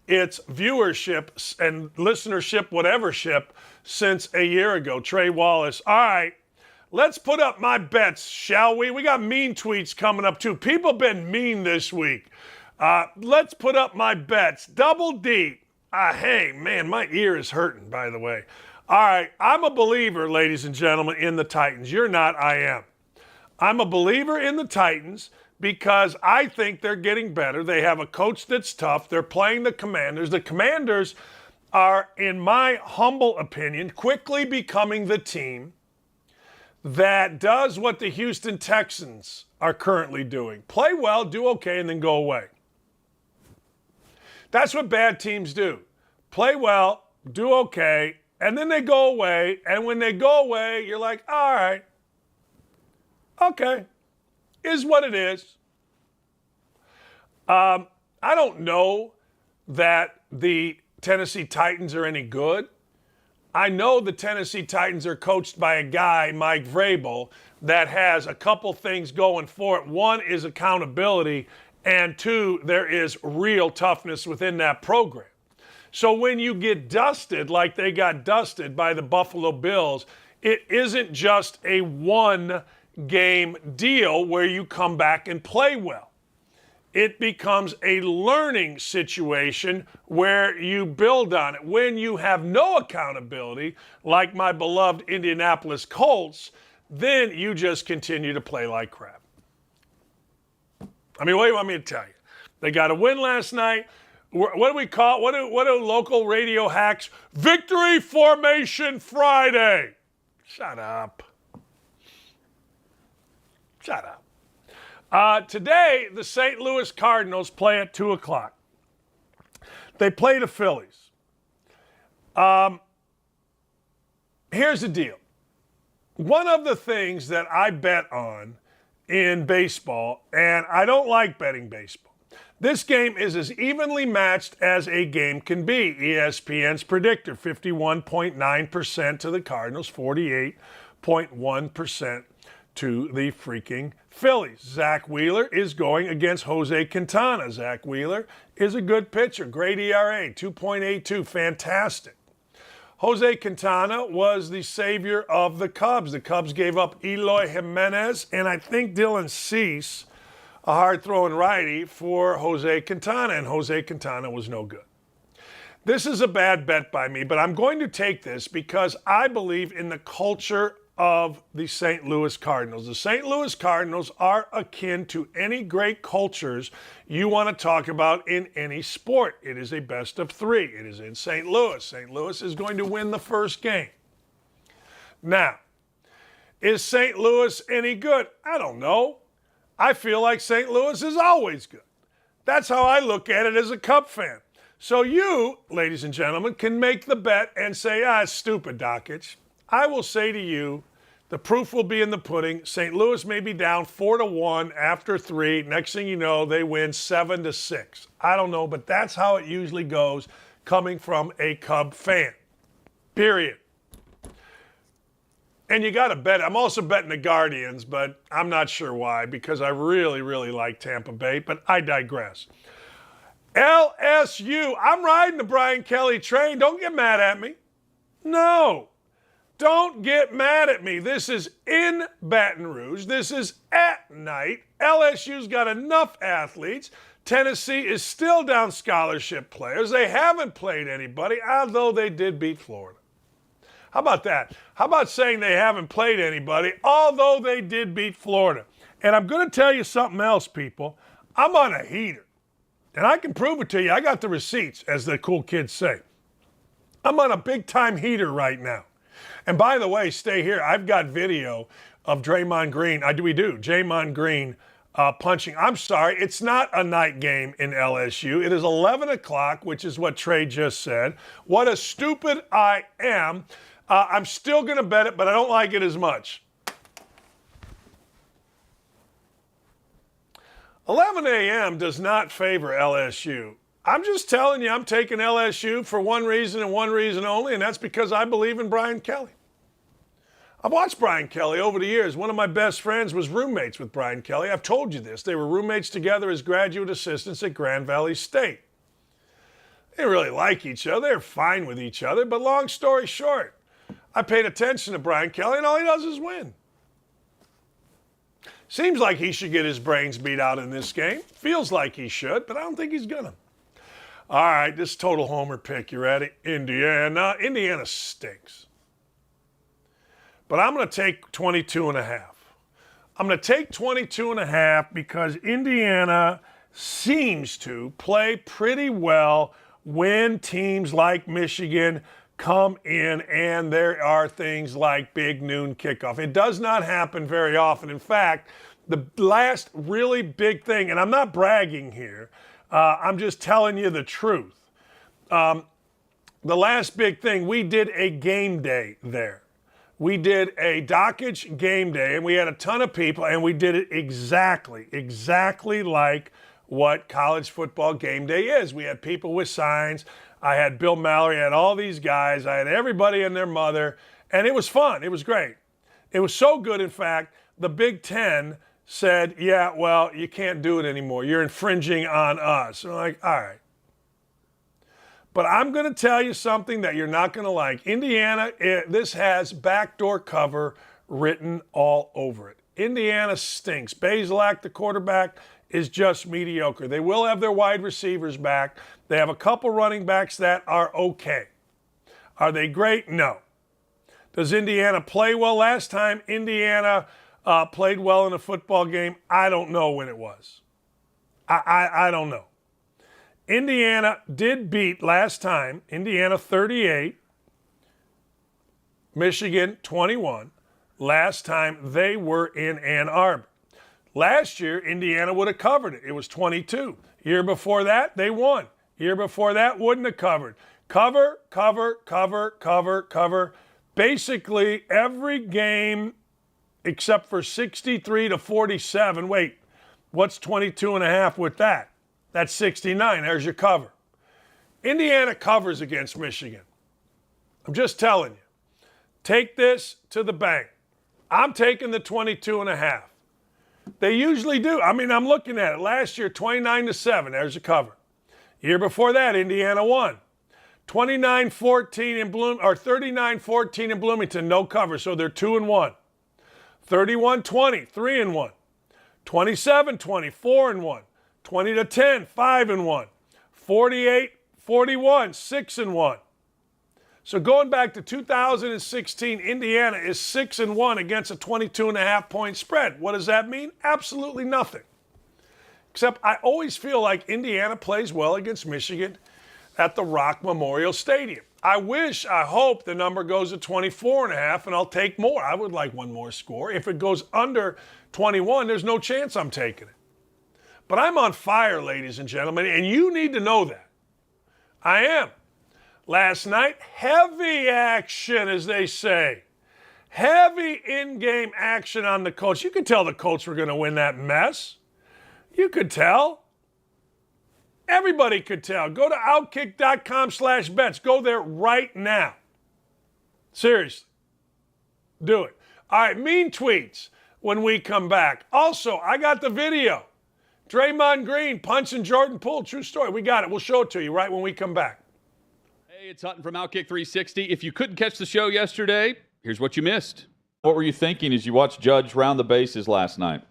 its viewership and listenership, whatever ship, since a year ago. Trey Wallace. All right, let's put up my bets, shall we? We got mean tweets coming up, too. People have been mean this week. Let's put up my bets. Double D. Hey, man, my ear is hurting, by the way. All right, I'm a believer, ladies and gentlemen, in the Titans. You're not, I am. I'm a believer in the Titans because I think they're getting better. They have a coach that's tough. They're playing the Commanders. The Commanders are, in my humble opinion, quickly becoming the team that does what the Houston Texans are currently doing. Play well, do okay, and then go away. That's what bad teams do. Play well, do okay, and then they go away. And when they go away, you're like, all right, okay, is what it is. I don't know that the Tennessee Titans are any good. I know the Tennessee Titans are coached by a guy, Mike Vrabel, that has a couple things going for it. One is accountability. And 2, there is real toughness within that program. So when you get dusted like they got dusted by the Buffalo Bills, it isn't just a one-game deal where you come back and play well. It becomes a learning situation where you build on it. When you have no accountability, like my beloved Indianapolis Colts, then you just continue to play like crap. I mean, what do you want me to tell you? They got a win last night. What do we call it? What do local radio hacks? Victory Formation Friday. Shut up. Shut up. Today, the St. Louis Cardinals play at 2 o'clock. They play the Phillies. Here's the deal. One of the things that I bet on in baseball, and I don't like betting baseball, this game is as evenly matched as a game can be. ESPN's predictor, 51.9% to the Cardinals, 48.1% to the freaking Phillies. Zach Wheeler is going against Jose Quintana. Zach Wheeler is a good pitcher. Great ERA, 2.82, fantastic. Jose Quintana was the savior of the Cubs. The Cubs gave up Eloy Jimenez and I think Dylan Cease, a hard-throwing righty, for Jose Quintana, and Jose Quintana was no good. This is a bad bet by me, but I'm going to take this because I believe in the culture of the St. Louis Cardinals. The St. Louis Cardinals are akin to any great cultures you want to talk about in any sport. It is a best of 3. It is in St. Louis. St. Louis is going to win the first game. Now, is St. Louis any good? I don't know. I feel like St. Louis is always good. That's how I look at it as a Cub fan. So you, ladies and gentlemen, can make the bet and say, it's stupid, Dakich. I will say to you, the proof will be in the pudding. St. Louis may be down 4-1 after 3. Next thing you know, they win 7-6. I don't know, but that's how it usually goes coming from a Cub fan. Period. And you got to bet. I'm also betting the Guardians, but I'm not sure why because I really, really like Tampa Bay, but I digress. LSU, I'm riding the Brian Kelly train. Don't get mad at me. No. Don't get mad at me. This is in Baton Rouge. This is at night. LSU's got enough athletes. Tennessee is still down scholarship players. They haven't played anybody, although they did beat Florida. How about that? How about saying they haven't played anybody, although they did beat Florida? And I'm going to tell you something else, people. I'm on a heater. And I can prove it to you. I got the receipts, as the cool kids say. I'm on a big-time heater right now. And by the way, stay here. I've got video of Draymond Green. Draymond Green punching. I'm sorry, it's not a night game in LSU. It is 11 o'clock, which is what Trey just said. What a stupid I am. I'm still going to bet it, but I don't like it as much. 11 a.m. does not favor LSU. I'm just telling you, I'm taking LSU for one reason and one reason only, and that's because I believe in Brian Kelly. I've watched Brian Kelly over the years. One of my best friends was roommates with Brian Kelly. I've told you this. They were roommates together as graduate assistants at Grand Valley State. They didn't really like each other. They were fine with each other, but long story short, I paid attention to Brian Kelly, and all he does is win. Seems like he should get his brains beat out in this game. Feels like he should, but I don't think he's gonna. All right, this total homer pick. You ready? Indiana. Indiana stinks. But I'm going to take 22.5. I'm going to take 22.5 because Indiana seems to play pretty well when teams like Michigan come in and there are things like big noon kickoff. It does not happen very often. In fact, the last really big thing, and I'm not bragging here, I'm just telling you the truth. The last big thing, we did a game day there. We did a Dakich game day, and we had a ton of people, and we did it exactly like what college football game day is. We had people with signs. I had Bill Mallory, I had all these guys. I had everybody and their mother, and it was fun. It was great. It was so good, in fact, the Big Ten said, yeah, well, you can't do it anymore. You're infringing on us. And I'm like, all right. But I'm going to tell you something that you're not going to like. Indiana, this has backdoor cover written all over it. Indiana stinks. Bazelak, the quarterback, is just mediocre. They will have their wide receivers back. They have a couple running backs that are okay. Are they great? No. Does Indiana play well? Last time Indiana played well in a football game, I don't know when it was. I don't know. Indiana did beat last time, Indiana 38, Michigan 21. Last time they were in Ann Arbor. Last year, Indiana would have covered it. It was 22. Year before that, they won. Year before that, wouldn't have covered. Cover, cover, cover, cover, cover. Basically, every game except for 63 to 47. Wait, what's 22 and a half with that? That's 69. There's your cover. Indiana covers against Michigan. I'm just telling you. Take this to the bank. I'm taking the 22 and a half. They usually do. I mean, I'm looking at it. Last year, 29-7. There's your cover. Year before that, Indiana won. 29-14 in Bloom or 39-14 in Bloomington, no cover, so they're 2-1. 31-20, 3-1. 27-20, 4-1. 20-10, 5-1. 48-41, 6-1. So going back to 2016, Indiana is 6-1 against a 22.5 point spread. What does that mean? Absolutely nothing. Except I always feel like Indiana plays well against Michigan at the Rock Memorial Stadium. I hope the number goes to 24.5 and I'll take more. I would like one more score. If it goes under 21, there's no chance I'm taking it. But I'm on fire, ladies and gentlemen, and you need to know that. I am. Last night, heavy action, as they say. Heavy in-game action on the Colts. You could tell the Colts were going to win that mess. You could tell. Everybody could tell. Go to OutKick.com/bets. Go there right now. Seriously. Do it. All right, mean tweets when we come back. Also, I got the video. Draymond Green punching Jordan Poole. True story. We got it. We'll show it to you right when we come back. Hey, it's Hutton from OutKick 360. If you couldn't catch the show yesterday, here's what you missed. What were you thinking as you watched Judge round the bases last night?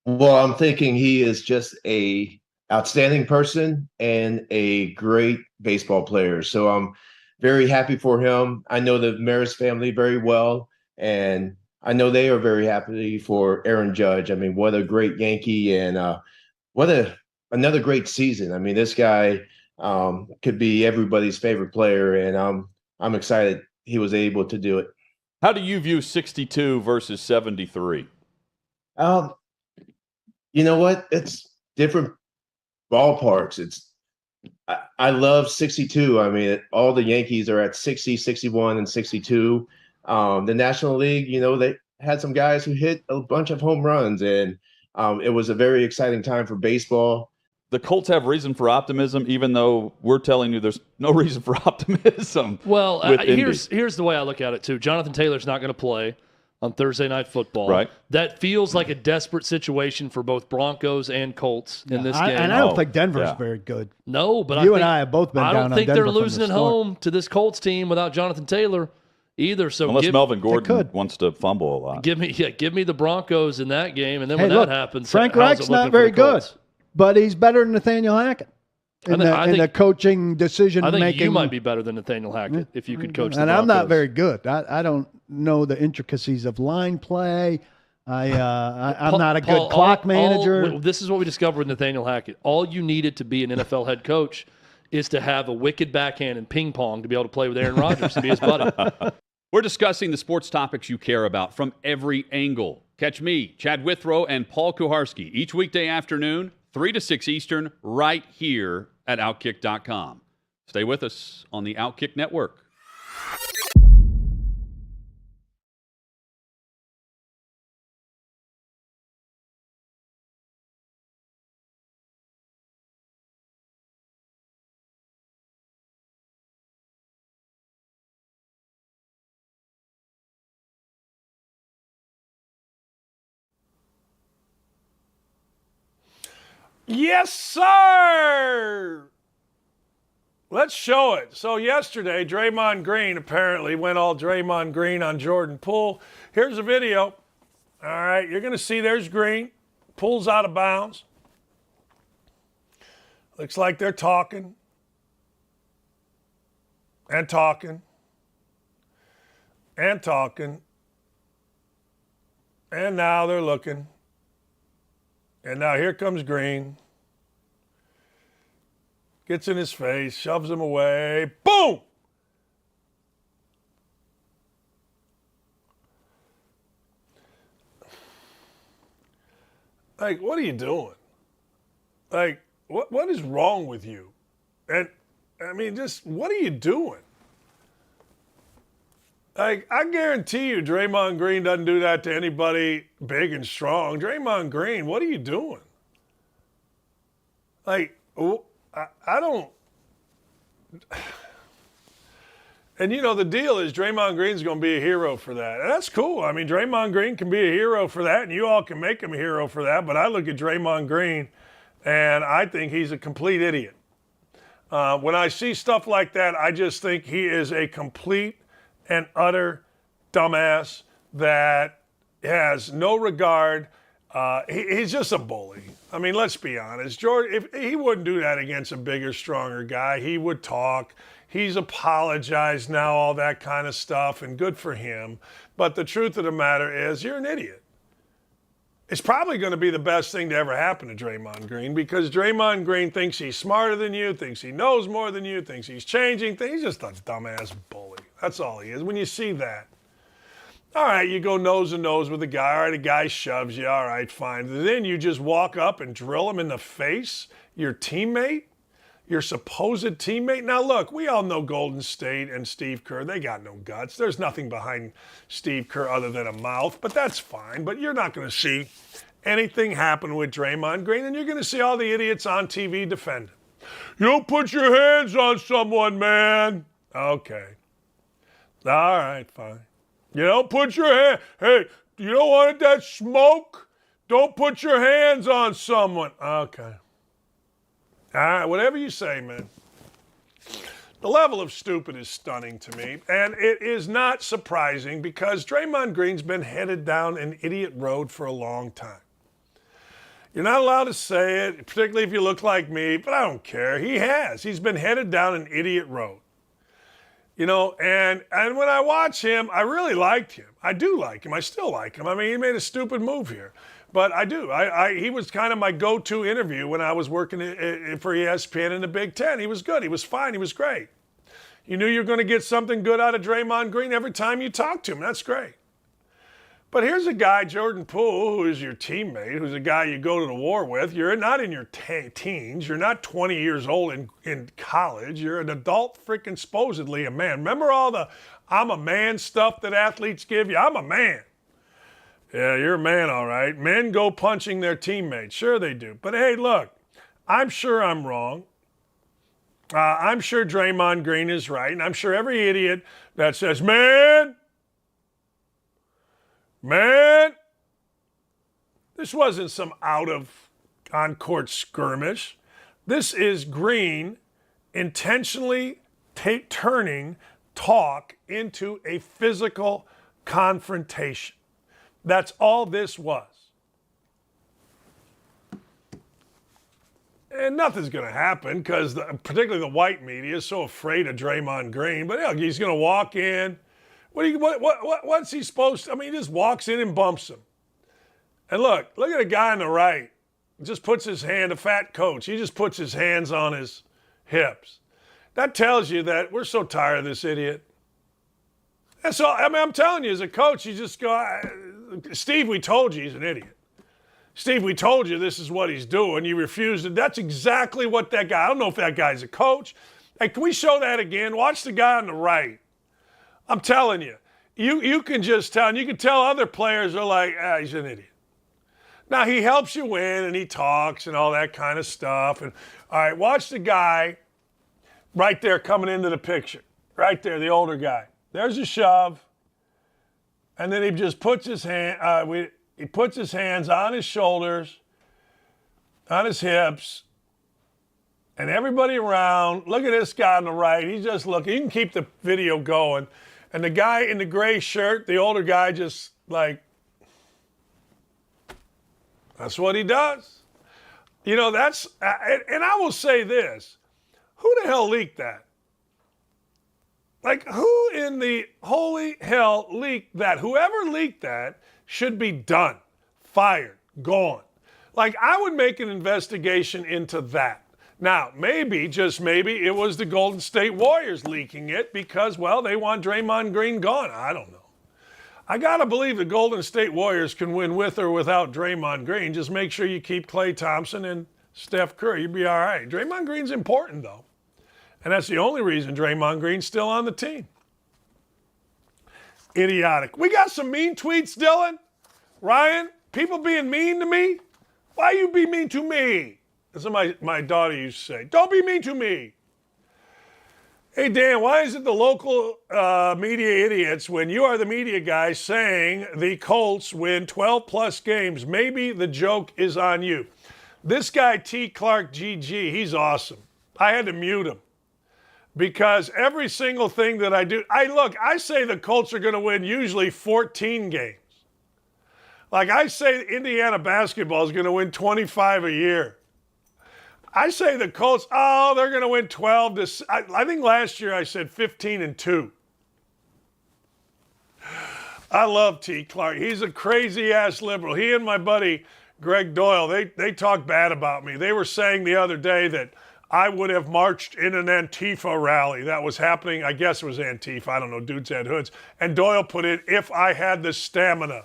Well, I'm thinking he is just a outstanding person and a great baseball player. So I'm very happy for him. I know the Maris family very well, and I know they are very happy for Aaron Judge. I mean, what a great Yankee, and another great season. I mean, this guy could be everybody's favorite player, and I'm excited he was able to do it. How do you view 62 versus 73? You know what? It's different ballparks. I love 62. I mean, all the Yankees are at 60, 61, and 62. The National League, they had some guys who hit a bunch of home runs, and it was a very exciting time for baseball. The Colts have reason for optimism, even though we're telling you there's no reason for optimism. Well, here's the way I look at it, too. Jonathan Taylor's not going to play on Thursday Night Football. Right. That feels like a desperate situation for both Broncos and Colts in this game. And I don't think Denver's very good. No, but you and I have both been down on Denver. I don't think they're losing at home to this Colts team without Jonathan Taylor either. So unless Melvin Gordon wants to fumble a lot. Give me the Broncos in that game, and then when that happens, Frank Reich's not very good, but he's better than Nathaniel Hackett in the coaching decision making. I think you might be better than Nathaniel Hackett if you could coach the Broncos. And I'm not very good. I don't know the intricacies of line play. I'm not a good clock manager. This is what we discovered with Nathaniel Hackett. All you needed to be an NFL head coach is to have a wicked backhand and ping pong to be able to play with Aaron Rodgers and be his buddy. We're discussing the sports topics you care about from every angle. Catch me, Chad Withrow, and Paul Kuharski each weekday afternoon, 3 to 6 Eastern, right here at OutKick.com. Stay with us on the OutKick Network. Yes, sir! Let's show it. So yesterday, Draymond Green apparently went all Draymond Green on Jordan Poole. Here's a video. All right, you're going to see there's Green. Poole's out of bounds. Looks like they're talking. And talking. And talking. And now they're looking. And now here comes Green. Gets in his face, shoves him away. Boom! Like, what are you doing? Like, what is wrong with you? And, I mean, just what are you doing? Like, I guarantee you Draymond Green doesn't do that to anybody big and strong. Draymond Green, what are you doing? Like, I don't. And, you know, the deal is Draymond Green's going to be a hero for that. And that's cool. I mean, Draymond Green can be a hero for that, and you all can make him a hero for that. But I look at Draymond Green, and I think he's a complete idiot. When I see stuff like that, I just think he is a complete and utter dumbass that has no regard. He's just a bully. I mean, let's be honest. George, if he wouldn't do that against a bigger, stronger guy, he would talk. He's apologized now, all that kind of stuff, and good for him. But the truth of the matter is, you're an idiot. It's probably going to be the best thing to ever happen to Draymond Green, because Draymond Green thinks he's smarter than you, thinks he knows more than you, thinks he's changing things. He's just a dumbass bully. That's all he is. When you see that, all right, you go nose to nose with the guy. All right, a guy shoves you. All right, fine. Then you just walk up and drill him in the face, your teammate, your supposed teammate. Now, look, we all know Golden State and Steve Kerr. They got no guts. There's nothing behind Steve Kerr other than a mouth, but that's fine. But you're not going to see anything happen with Draymond Green, and you're going to see all the idiots on TV defend him. You don't put your hands on someone, man. Okay. All right, fine. You don't put your hand. Hey, you don't want that smoke? Don't put your hands on someone. Okay. All right, whatever you say, man. The level of stupid is stunning to me, and it is not surprising because Draymond Green's been headed down an idiot road for a long time. You're not allowed to say it, particularly if you look like me, but I don't care. He has. He's been headed down an idiot road. You know, and when I watch him, I really liked him. I do like him. I still like him. I mean, he made a stupid move here. But I do. He was kind of my go-to interview when I was working for ESPN in the Big Ten. He was good. He was fine. He was great. You knew you were going to get something good out of Draymond Green every time you talked to him. That's great. But here's a guy, Jordan Poole, who is your teammate, who's a guy you go to the war with. You're not in your teens. You're not 20 years old in college. You're an adult, freaking supposedly a man. Remember all the I'm a man stuff that athletes give you? I'm a man. Yeah, you're a man, all right. Men go punching their teammates. Sure they do. But hey, look, I'm sure I'm wrong. I'm sure Draymond Green is right. And I'm sure every idiot that says, man, this wasn't some on-court skirmish. This is Green intentionally turning talk into a physical confrontation. That's all this was. And nothing's going to happen because particularly the white media is so afraid of Draymond Green. But yeah, he's going to walk in. What's he supposed to? I mean, he just walks in and bumps him. And look at a guy on the right. Just puts his hand, a fat coach. He just puts his hands on his hips. That tells you that we're so tired of this idiot. And so, I mean, I'm telling you, as a coach, you just go, Steve, we told you he's an idiot. Steve, we told you this is what he's doing. You refused it. That's exactly what that guy, I don't know if that guy's a coach. Hey, can we show that again? Watch the guy on the right. I'm telling you, you can just tell, and you can tell other players are like, he's an idiot. Now, he helps you win, and he talks and all that kind of stuff. And all right, watch the guy right there coming into the picture. Right there, the older guy. There's a shove. And then he just puts his he puts his hands on his shoulders, on his hips, and everybody around. Look at this guy on the right. He's just looking. You can keep the video going. And the guy in the gray shirt, the older guy, just like, that's what he does. You know, that's, and I will say this. Who the hell leaked that? Like, who in the holy hell leaked that? Whoever leaked that should be done, fired, gone. Like, I would make an investigation into that. Now, maybe, just maybe, it was the Golden State Warriors leaking it because, well, they want Draymond Green gone. I don't know. I got to believe the Golden State Warriors can win with or without Draymond Green. Just make sure you keep Klay Thompson and Steph Curry. You'll be all right. Draymond Green's important, though. And that's the only reason Draymond Green's still on the team. Idiotic. We got some mean tweets, Dylan. Ryan, people being mean to me? Why you be mean to me? That's what my daughter used to say. Don't be mean to me. Hey, Dan, why is it the local media idiots, when you are the media guy, saying the Colts win 12-plus games? Maybe the joke is on you. This guy, T. Clark GG, he's awesome. I had to mute him because every single thing that I do, I say the Colts are going to win usually 14 games. Like I say Indiana basketball is going to win 25 a year. I say the Colts, they're going to win 12 to, I think last year I said 15-2. I love T. Clark. He's a crazy-ass liberal. He and my buddy Greg Doyle, they talk bad about me. They were saying the other day that I would have marched in an Antifa rally that was happening. I guess it was Antifa. I don't know. Dudes had hoods. And Doyle put in, if I had the stamina.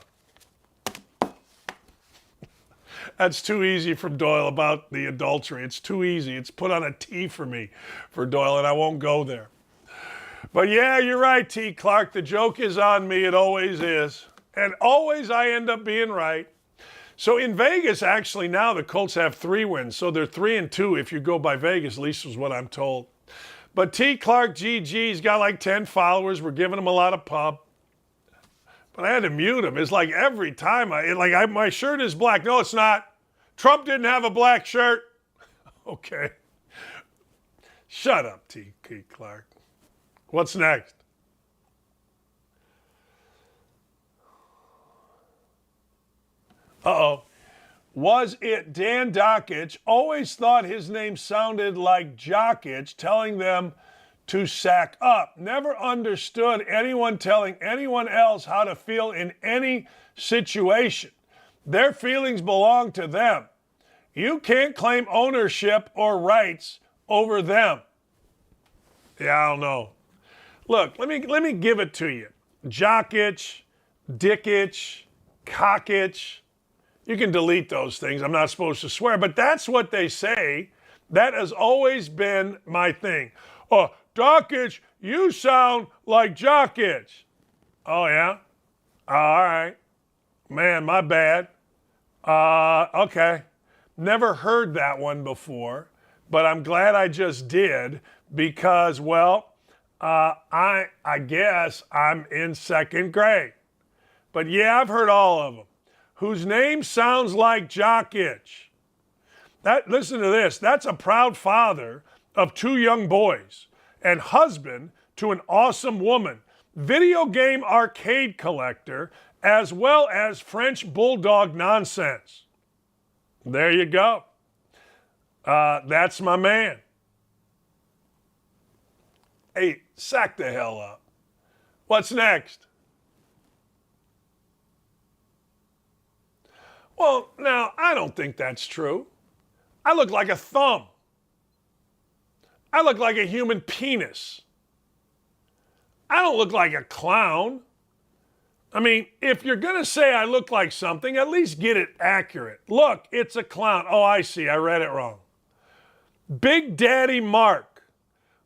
That's too easy from Doyle about the adultery. It's too easy. It's put on a T for me, for Doyle, and I won't go there. But yeah, you're right, T. Clark. The joke is on me. It always is. And always I end up being right. So in Vegas, actually, now the Colts have 3 wins. So they're 3-2 if you go by Vegas, at least is what I'm told. But T. Clark GG's got like 10 followers. We're giving him a lot of pub. But I had to mute him. It's like every time my shirt is black. No, it's not. Trump didn't have a black shirt. Okay. Shut up, T. Clark. What's next? Uh-oh. Was it Dan Dakich? Always thought his name sounded like Jockich, telling them to sack up. Never understood anyone telling anyone else how to feel in any situation. Their feelings belong to them. You can't claim ownership or rights over them. Yeah, I don't know. Look, let me give it to you. Jockich, Dickich, Cockich. You can delete those things. I'm not supposed to swear, but that's what they say. That has always been my thing. Oh, Dakich, you sound like Jockich. Oh, yeah? All right. Man, my bad. Okay. Never heard that one before, but I'm glad I just did because, well, I guess I'm in 2nd grade. But yeah, I've heard all of them. Whose name sounds like Jockich. Listen to this. That's a proud father of 2 young boys and husband to an awesome woman, video game arcade collector, as well as French bulldog nonsense. There you go. That's my man. Hey, sack the hell up. What's next? Well, now, I don't think that's true. I look like a thumb. I look like a human penis. I don't look like a clown. I mean, if you're going to say I look like something, at least get it accurate. Look, it's a clown. Oh, I see. I read it wrong. Big Daddy Mark.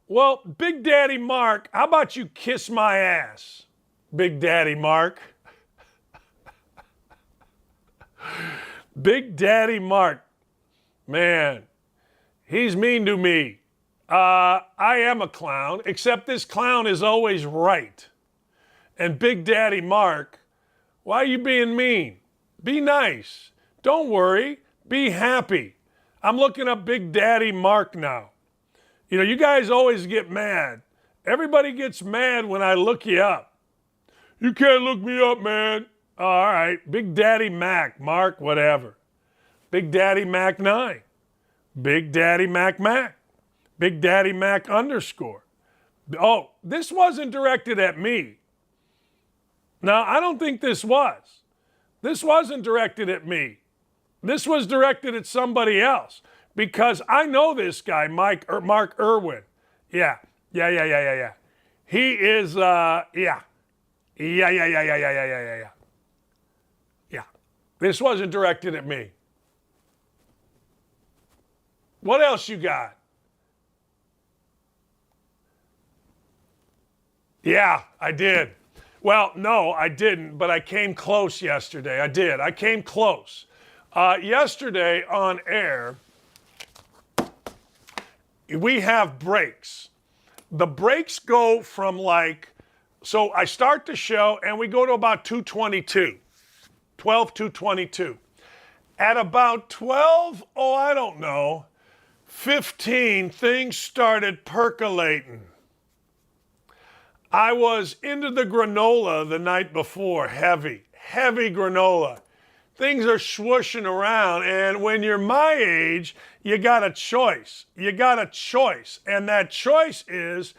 Well, Big Daddy Mark, how about you kiss my ass? Big Daddy Mark. Big Daddy Mark. Man, he's mean to me. I am a clown, except this clown is always right. And Big Daddy Mark, why are you being mean? Be nice. Don't worry. Be happy. I'm looking up Big Daddy Mark now. You know, you guys always get mad. Everybody gets mad when I look you up. You can't look me up, man. Oh, all right. Big Daddy Mac, Mark, whatever. Big Daddy Mac 9. Big Daddy Mac Mac. Big Daddy Mac _ Oh, this wasn't directed at me. Now, I don't think this was. This wasn't directed at me. This was directed at somebody else. because I know this guy, Mark Irwin. Yeah. He is, Yeah. This wasn't directed at me. What else you got? Yeah, I did. Well, no, I didn't, but I came close yesterday. I did. I came close. Yesterday on air, we have breaks. The breaks go from so I start the show and we go to about 2:22, 2:22. At about 15, things started percolating. I was into the granola the night before, heavy granola. Things are swooshing around, and when you're my age, you got a choice. And that choice is,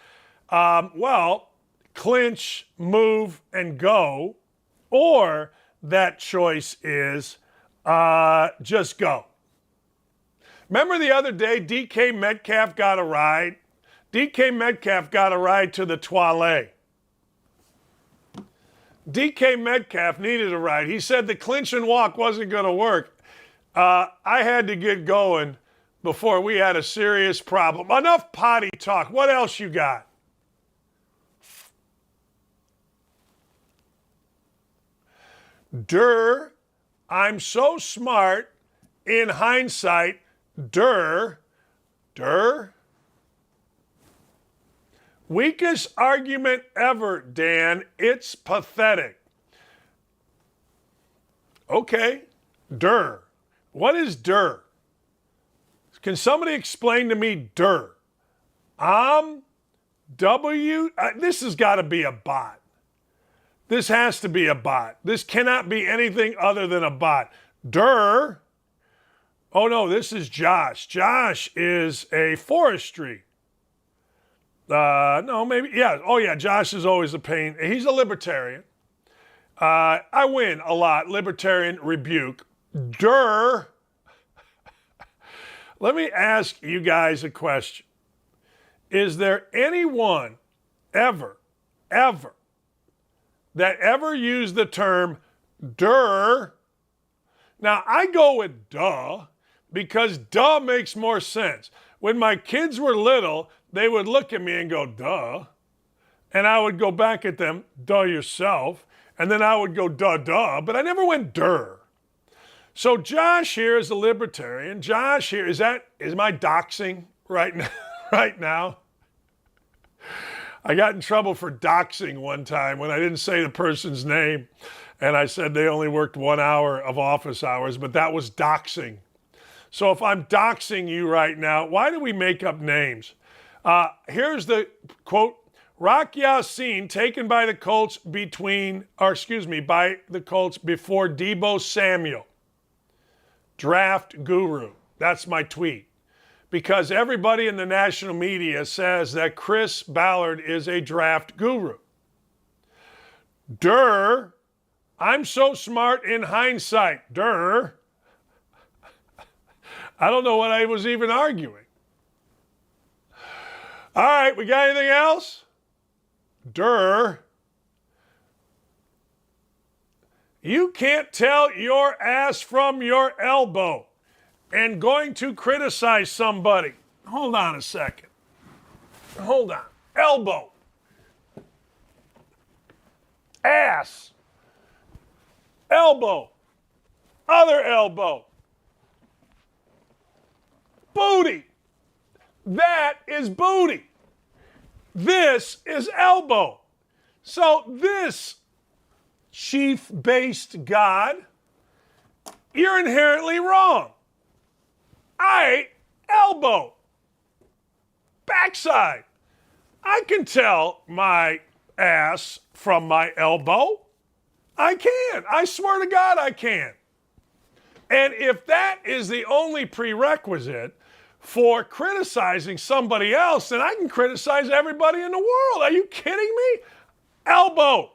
clinch, move, and go, or that choice is just go. Remember the other day, DK Metcalf got a ride? DK Metcalf got a ride to the toilet. DK Metcalf needed a ride. He said the clinch and walk wasn't going to work. I had to get going before we had a serious problem. Enough potty talk. What else you got? I'm so smart in hindsight. Weakest argument ever, Dan. It's pathetic. Okay. What is Can somebody explain to me this has got to be a bot. This has to be a bot. This cannot be anything other than a bot. Oh no, this is Josh. Josh is a forestry. No, maybe, yeah. Oh yeah, Josh is always a pain. He's a libertarian. I win a lot. Libertarian rebuke. Let me ask you guys a question. Is there anyone ever that ever used the term Now, I go with duh because duh makes more sense. When my kids were little, they would look at me and go, duh. And I would go back at them, duh yourself. And then I would go, duh. But I never went So Josh here is a libertarian. Josh here, is my doxing right now? I got in trouble for doxing one time when I didn't say the person's name. And I said they only worked 1 hour of office hours, but that was doxing. So if I'm doxing you right now, why do we make up names? Here's the quote, Rock Ya-Sin taken by the Colts by the Colts before Deebo Samuel. Draft guru. That's my tweet. Because everybody in the national media says that Chris Ballard is a draft guru. I'm so smart in hindsight. I don't know what I was even arguing. All right, we got anything else? You can't tell your ass from your elbow and going to criticize somebody. Hold on a second. Hold on. Elbow. Ass. Elbow. Other elbow. Booty. That is booty. This is elbow. So this chief-based God, you're inherently wrong. Elbow. Backside. I can tell my ass from my elbow. I can. I swear to God I can. And if that is the only prerequisite for criticizing somebody else, then I can criticize everybody in the world. Are you kidding me? Elbow.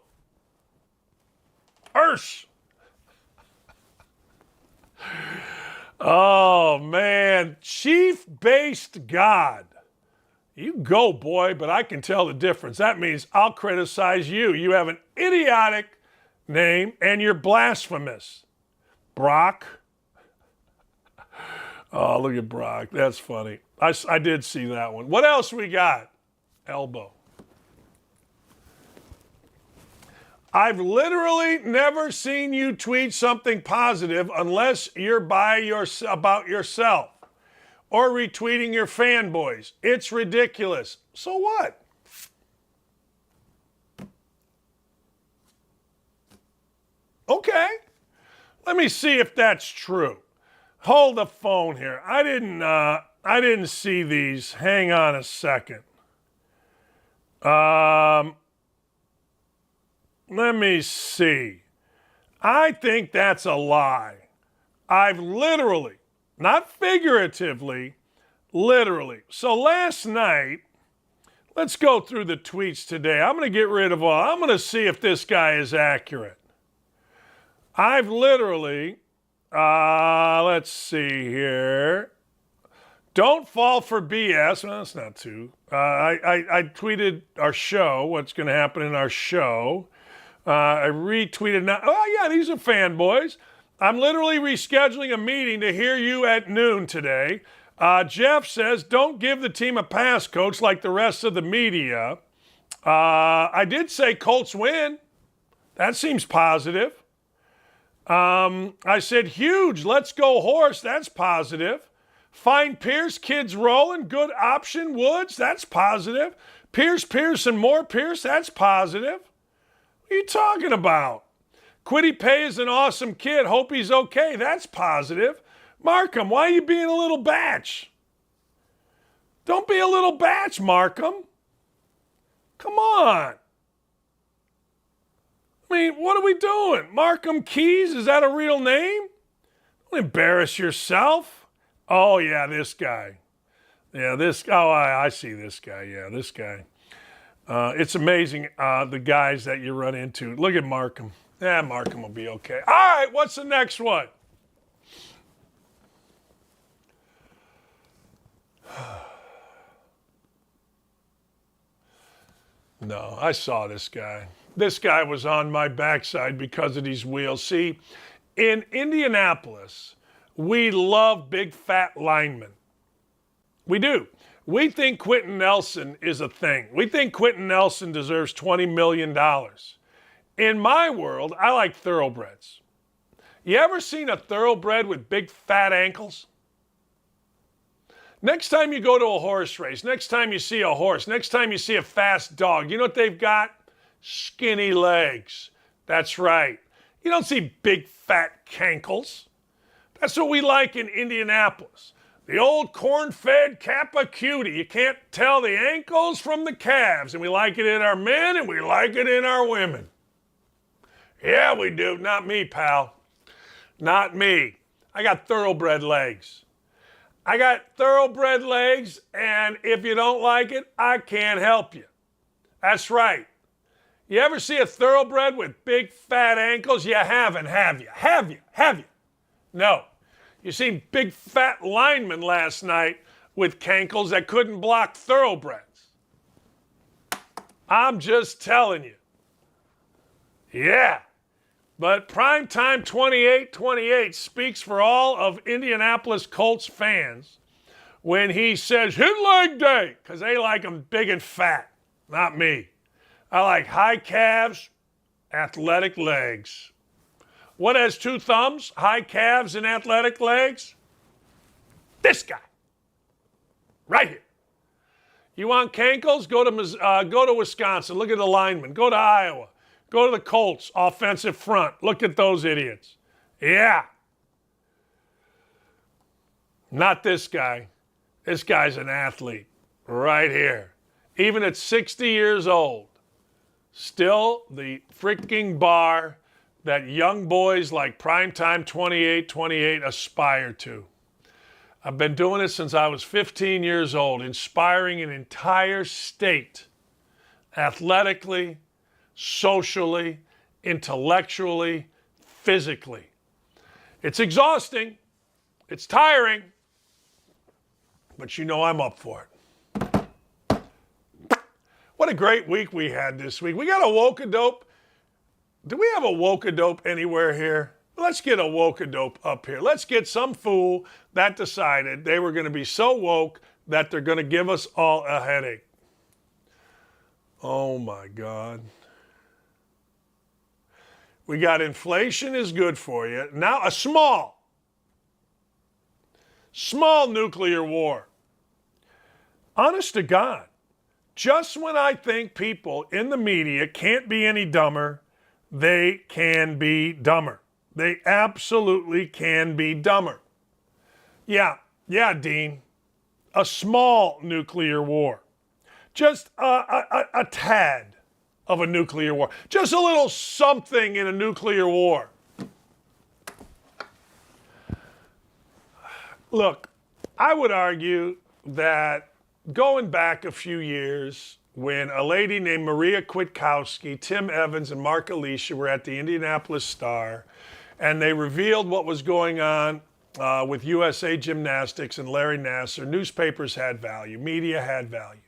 Oh, man. And chief-based God. You go, boy, but I can tell the difference. That means I'll criticize you. You have an idiotic name and you're blasphemous. Brock. Oh, look at Brock. That's funny. I did see that one. What else we got? Elbow. I've literally never seen you tweet something positive unless you're about yourself or retweeting your fanboys. It's ridiculous. So what? Okay. Let me see if that's true. Hold the phone here. I didn't see these. Hang on a second. Let me see. I think that's a lie. I've literally, not figuratively, literally. So last night, let's go through the tweets today. I'm going to get rid of all. I'm going to see if this guy is accurate. I've literally, let's see here. Don't fall for BS. Well, that's not too. I tweeted our show, what's going to happen in our show. I retweeted now. Oh, yeah, these are fanboys. I'm literally rescheduling a meeting to hear you at noon today. Jeff says, don't give the team a pass, coach, like the rest of the media. I did say Colts win. That seems positive. I said, huge, let's go horse. That's positive. Find Pierce, kids rolling, good option. Woods, that's positive. Pierce, and more Pierce, that's positive. What are you talking about? Quiddy Pay is an awesome kid. Hope he's okay. That's positive. Markham, why are you being a little batch? Don't be a little batch, Markham. Come on. I mean, what are we doing? Markham Keys, is that a real name? Don't embarrass yourself. Oh, yeah, this guy. Yeah, I see this guy. Yeah, this guy. It's amazing the guys that you run into. Look at Markham. Yeah, Markham will be okay. All right, what's the next one? No, I saw this guy. This guy was on my backside because of these wheels. See, in Indianapolis, we love big fat linemen. We do. We think Quentin Nelson is a thing. We think Quentin Nelson deserves $20 million. In my world, I like thoroughbreds. You ever seen a thoroughbred with big fat ankles? Next time you go to a horse race, next time you see a horse, next time you see a fast dog, you know what they've got? Skinny legs. That's right. You don't see big fat cankles. That's what we like in Indianapolis. The old corn-fed Kappa cutie. You can't tell the ankles from the calves. And we like it in our men and we like it in our women. Yeah, we do. Not me, pal. Not me. I got thoroughbred legs. I got thoroughbred legs, and if you don't like it, I can't help you. That's right. You ever see a thoroughbred with big fat ankles? You haven't, have you? Have you? No. You seen big fat linemen last night with cankles that couldn't block thoroughbreds. I'm just telling you. Yeah. But primetime 28-28 speaks for all of Indianapolis Colts fans when he says hit leg day, because they like them big and fat. Not me. I like high calves, athletic legs. What has two thumbs, high calves, and athletic legs? This guy. Right here. You want cankles? Go to Wisconsin. Look at the linemen. Go to Iowa. Go to the Colts, offensive front. Look at those idiots. Yeah. Not this guy. This guy's an athlete. Right here. Even at 60 years old. Still the freaking bar that young boys like primetime 28-28 aspire to. I've been doing it since I was 15 years old, inspiring an entire state, athletically, socially, intellectually, physically. It's exhausting. It's tiring. but you know I'm up for it. What a great week we had this week. We got a woke-a-dope. Do we have a woke-a-dope anywhere here? Let's get a woke-a-dope up here. Let's get some fool that decided they were going to be so woke that they're going to give us all a headache. Oh, my God. We got inflation is good for you. Now a small nuclear war. Honest to God, just when I think people in the media can't be any dumber, they can be dumber. They absolutely can be dumber. Yeah, Dean. A small nuclear war. Just a tad of a nuclear war. Just a little something in a nuclear war. Look, I would argue that going back a few years when a lady named Maria Kwiatkowski, Tim Evans, and Mark Alicia were at the Indianapolis Star, and they revealed what was going on with USA Gymnastics and Larry Nassar, newspapers had value, media had value.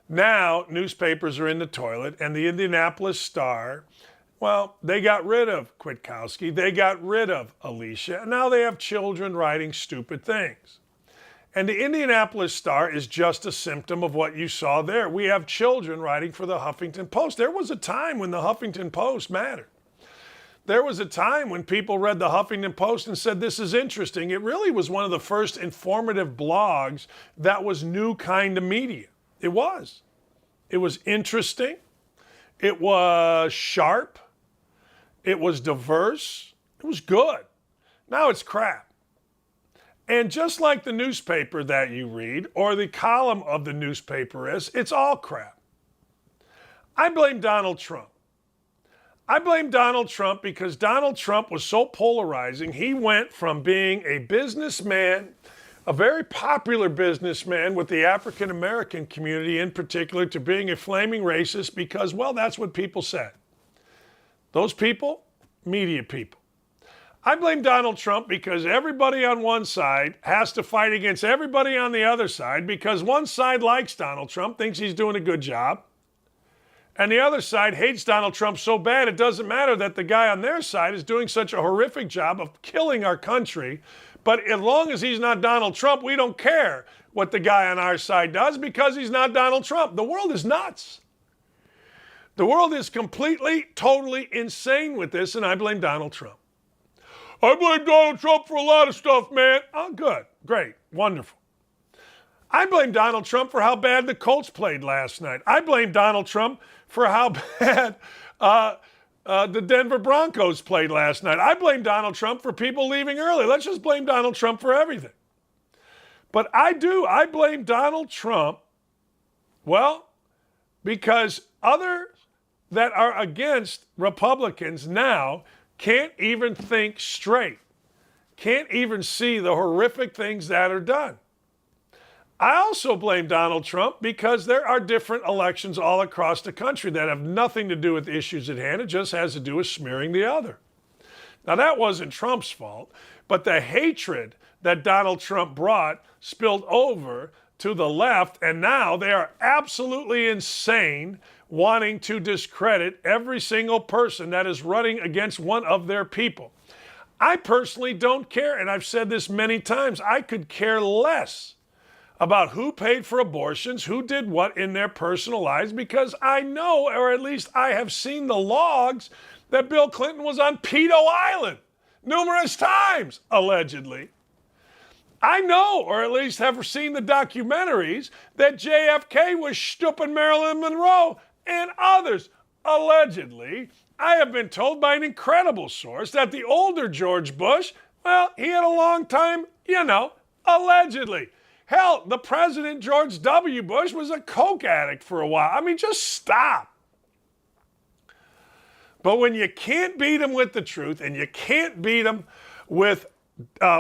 Now, newspapers are in the toilet, and the Indianapolis Star, well, they got rid of Kwiatkowski, they got rid of Alicia, and now they have children writing stupid things. And the Indianapolis Star is just a symptom of what you saw there. We have children writing for the Huffington Post. There was a time when the Huffington Post mattered. There was a time when people read the Huffington Post and said, this is interesting. It really was one of the first informative blogs that was new kind of media. It was. It was interesting. It was sharp. It was diverse. It was good. Now it's crap. And just like the newspaper that you read or the column of the newspaper is, it's all crap. I blame Donald Trump. I blame Donald Trump because Donald Trump was so polarizing. He went from being a businessman, a very popular businessman with the African American community in particular, to being a flaming racist because, well, that's what people said. Those people, media people. I blame Donald Trump because everybody on one side has to fight against everybody on the other side because one side likes Donald Trump, thinks he's doing a good job, and the other side hates Donald Trump so bad it doesn't matter that the guy on their side is doing such a horrific job of killing our country. But as long as he's not Donald Trump, we don't care what the guy on our side does because he's not Donald Trump. The world is nuts. The world is completely, totally insane with this, and I blame Donald Trump. I blame Donald Trump for a lot of stuff, man. Oh, good. Great. Wonderful. I blame Donald Trump for how bad the Colts played last night. I blame Donald Trump for how bad the Denver Broncos played last night. I blame Donald Trump for people leaving early. Let's just blame Donald Trump for everything. But I blame Donald Trump, well, because others that are against Republicans now can't even think straight, can't even see the horrific things that are done. I also blame Donald Trump because there are different elections all across the country that have nothing to do with the issues at hand. It just has to do with smearing the other. Now, that wasn't Trump's fault, but the hatred that Donald Trump brought spilled over to the left, and now they are absolutely insane, wanting to discredit every single person that is running against one of their people. I personally don't care, and I've said this many times. I could care less about who paid for abortions, who did what in their personal lives, because I know, or at least I have seen the logs, that Bill Clinton was on Pedo Island numerous times, allegedly. I know, or at least have seen the documentaries, that JFK was stooping Marilyn Monroe and others, allegedly. I have been told by an incredible source that the older George Bush, well, he had a long time, allegedly. Hell, the president, George W. Bush, was a coke addict for a while. I mean, just stop. But when you can't beat them with the truth, and you can't beat them with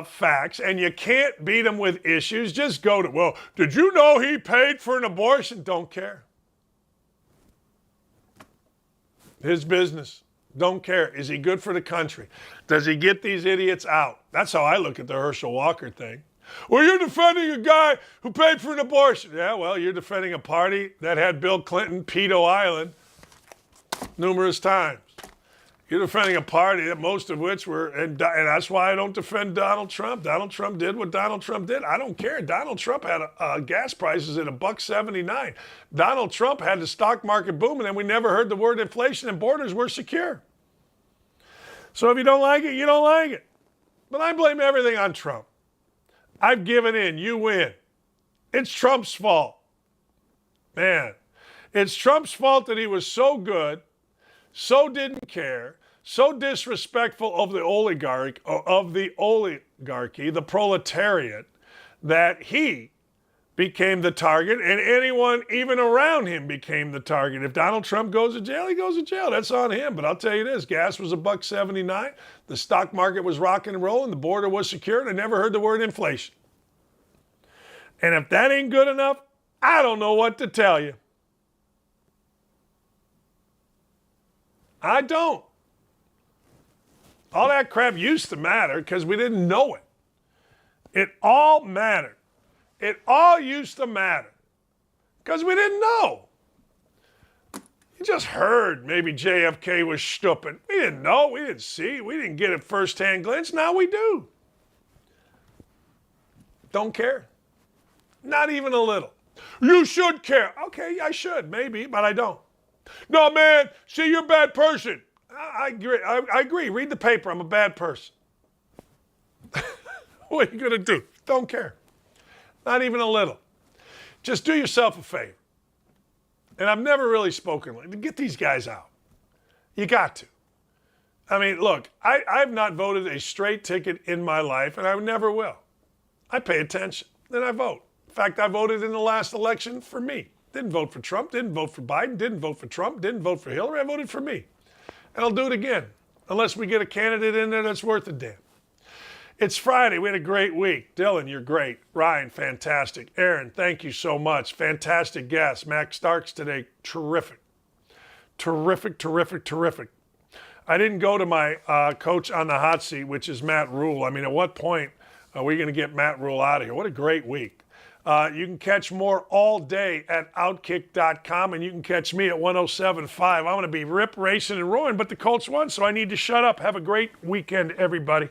facts, and you can't beat them with issues, just go to, well, did you know he paid for an abortion? Don't care. His business. Don't care. Is he good for the country? Does he get these idiots out? That's how I look at the Herschel Walker thing. Well, you're defending a guy who paid for an abortion. Yeah, well, you're defending a party that had Bill Clinton pedo island numerous times. You're defending a party that most of which were, and that's why I don't defend Donald Trump. Donald Trump did what Donald Trump did. I don't care. Donald Trump had gas prices at $1.79. Donald Trump had the stock market booming, and we never heard the word inflation, and borders were secure. So if you don't like it, you don't like it. But I blame everything on Trump. I've given in. You win. It's Trump's fault. Man, it's Trump's fault that he was so good, so didn't care, so disrespectful of the oligarchy, the proletariat, that he became the target, and anyone even around him became the target. If Donald Trump goes to jail, he goes to jail. That's on him. But I'll tell you this, gas was $1.79. The stock market was rocking and rolling. The border was secure, and I never heard the word inflation. And if that ain't good enough, I don't know what to tell you. I don't. All that crap used to matter because we didn't know it. It all mattered. It all used to matter because we didn't know. You just heard maybe JFK was stupid. We didn't know. We didn't see. We didn't get a first-hand glance. Now we do. Don't care. Not even a little. You should care. Okay, I should, maybe, but I don't. No, man, see, you're a bad person. I agree. I agree. Read the paper. I'm a bad person. What are you going to do? Don't care. Not even a little. Just do yourself a favor. And I've never really spoken like, get these guys out. You got to. I mean, look, I've not voted a straight ticket in my life, and I never will. I pay attention, and I vote. In fact, I voted in the last election for me. Didn't vote for Trump, didn't vote for Biden, didn't vote for Trump, didn't vote for Hillary. I voted for me. And I'll do it again, unless we get a candidate in there that's worth a damn. It's Friday. We had a great week. Dylan, you're great. Ryan, fantastic. Aaron, thank you so much. Fantastic guest. Max Starks today, terrific. Terrific, terrific, terrific. I didn't go to my coach on the hot seat, which is Matt Rule. I mean, at what point are we going to get Matt Rule out of here? What a great week. You can catch more all day at OutKick.com, and you can catch me at 107.5. I'm going to be rip, racing, and roaring, but the Colts won, so I need to shut up. Have a great weekend, everybody.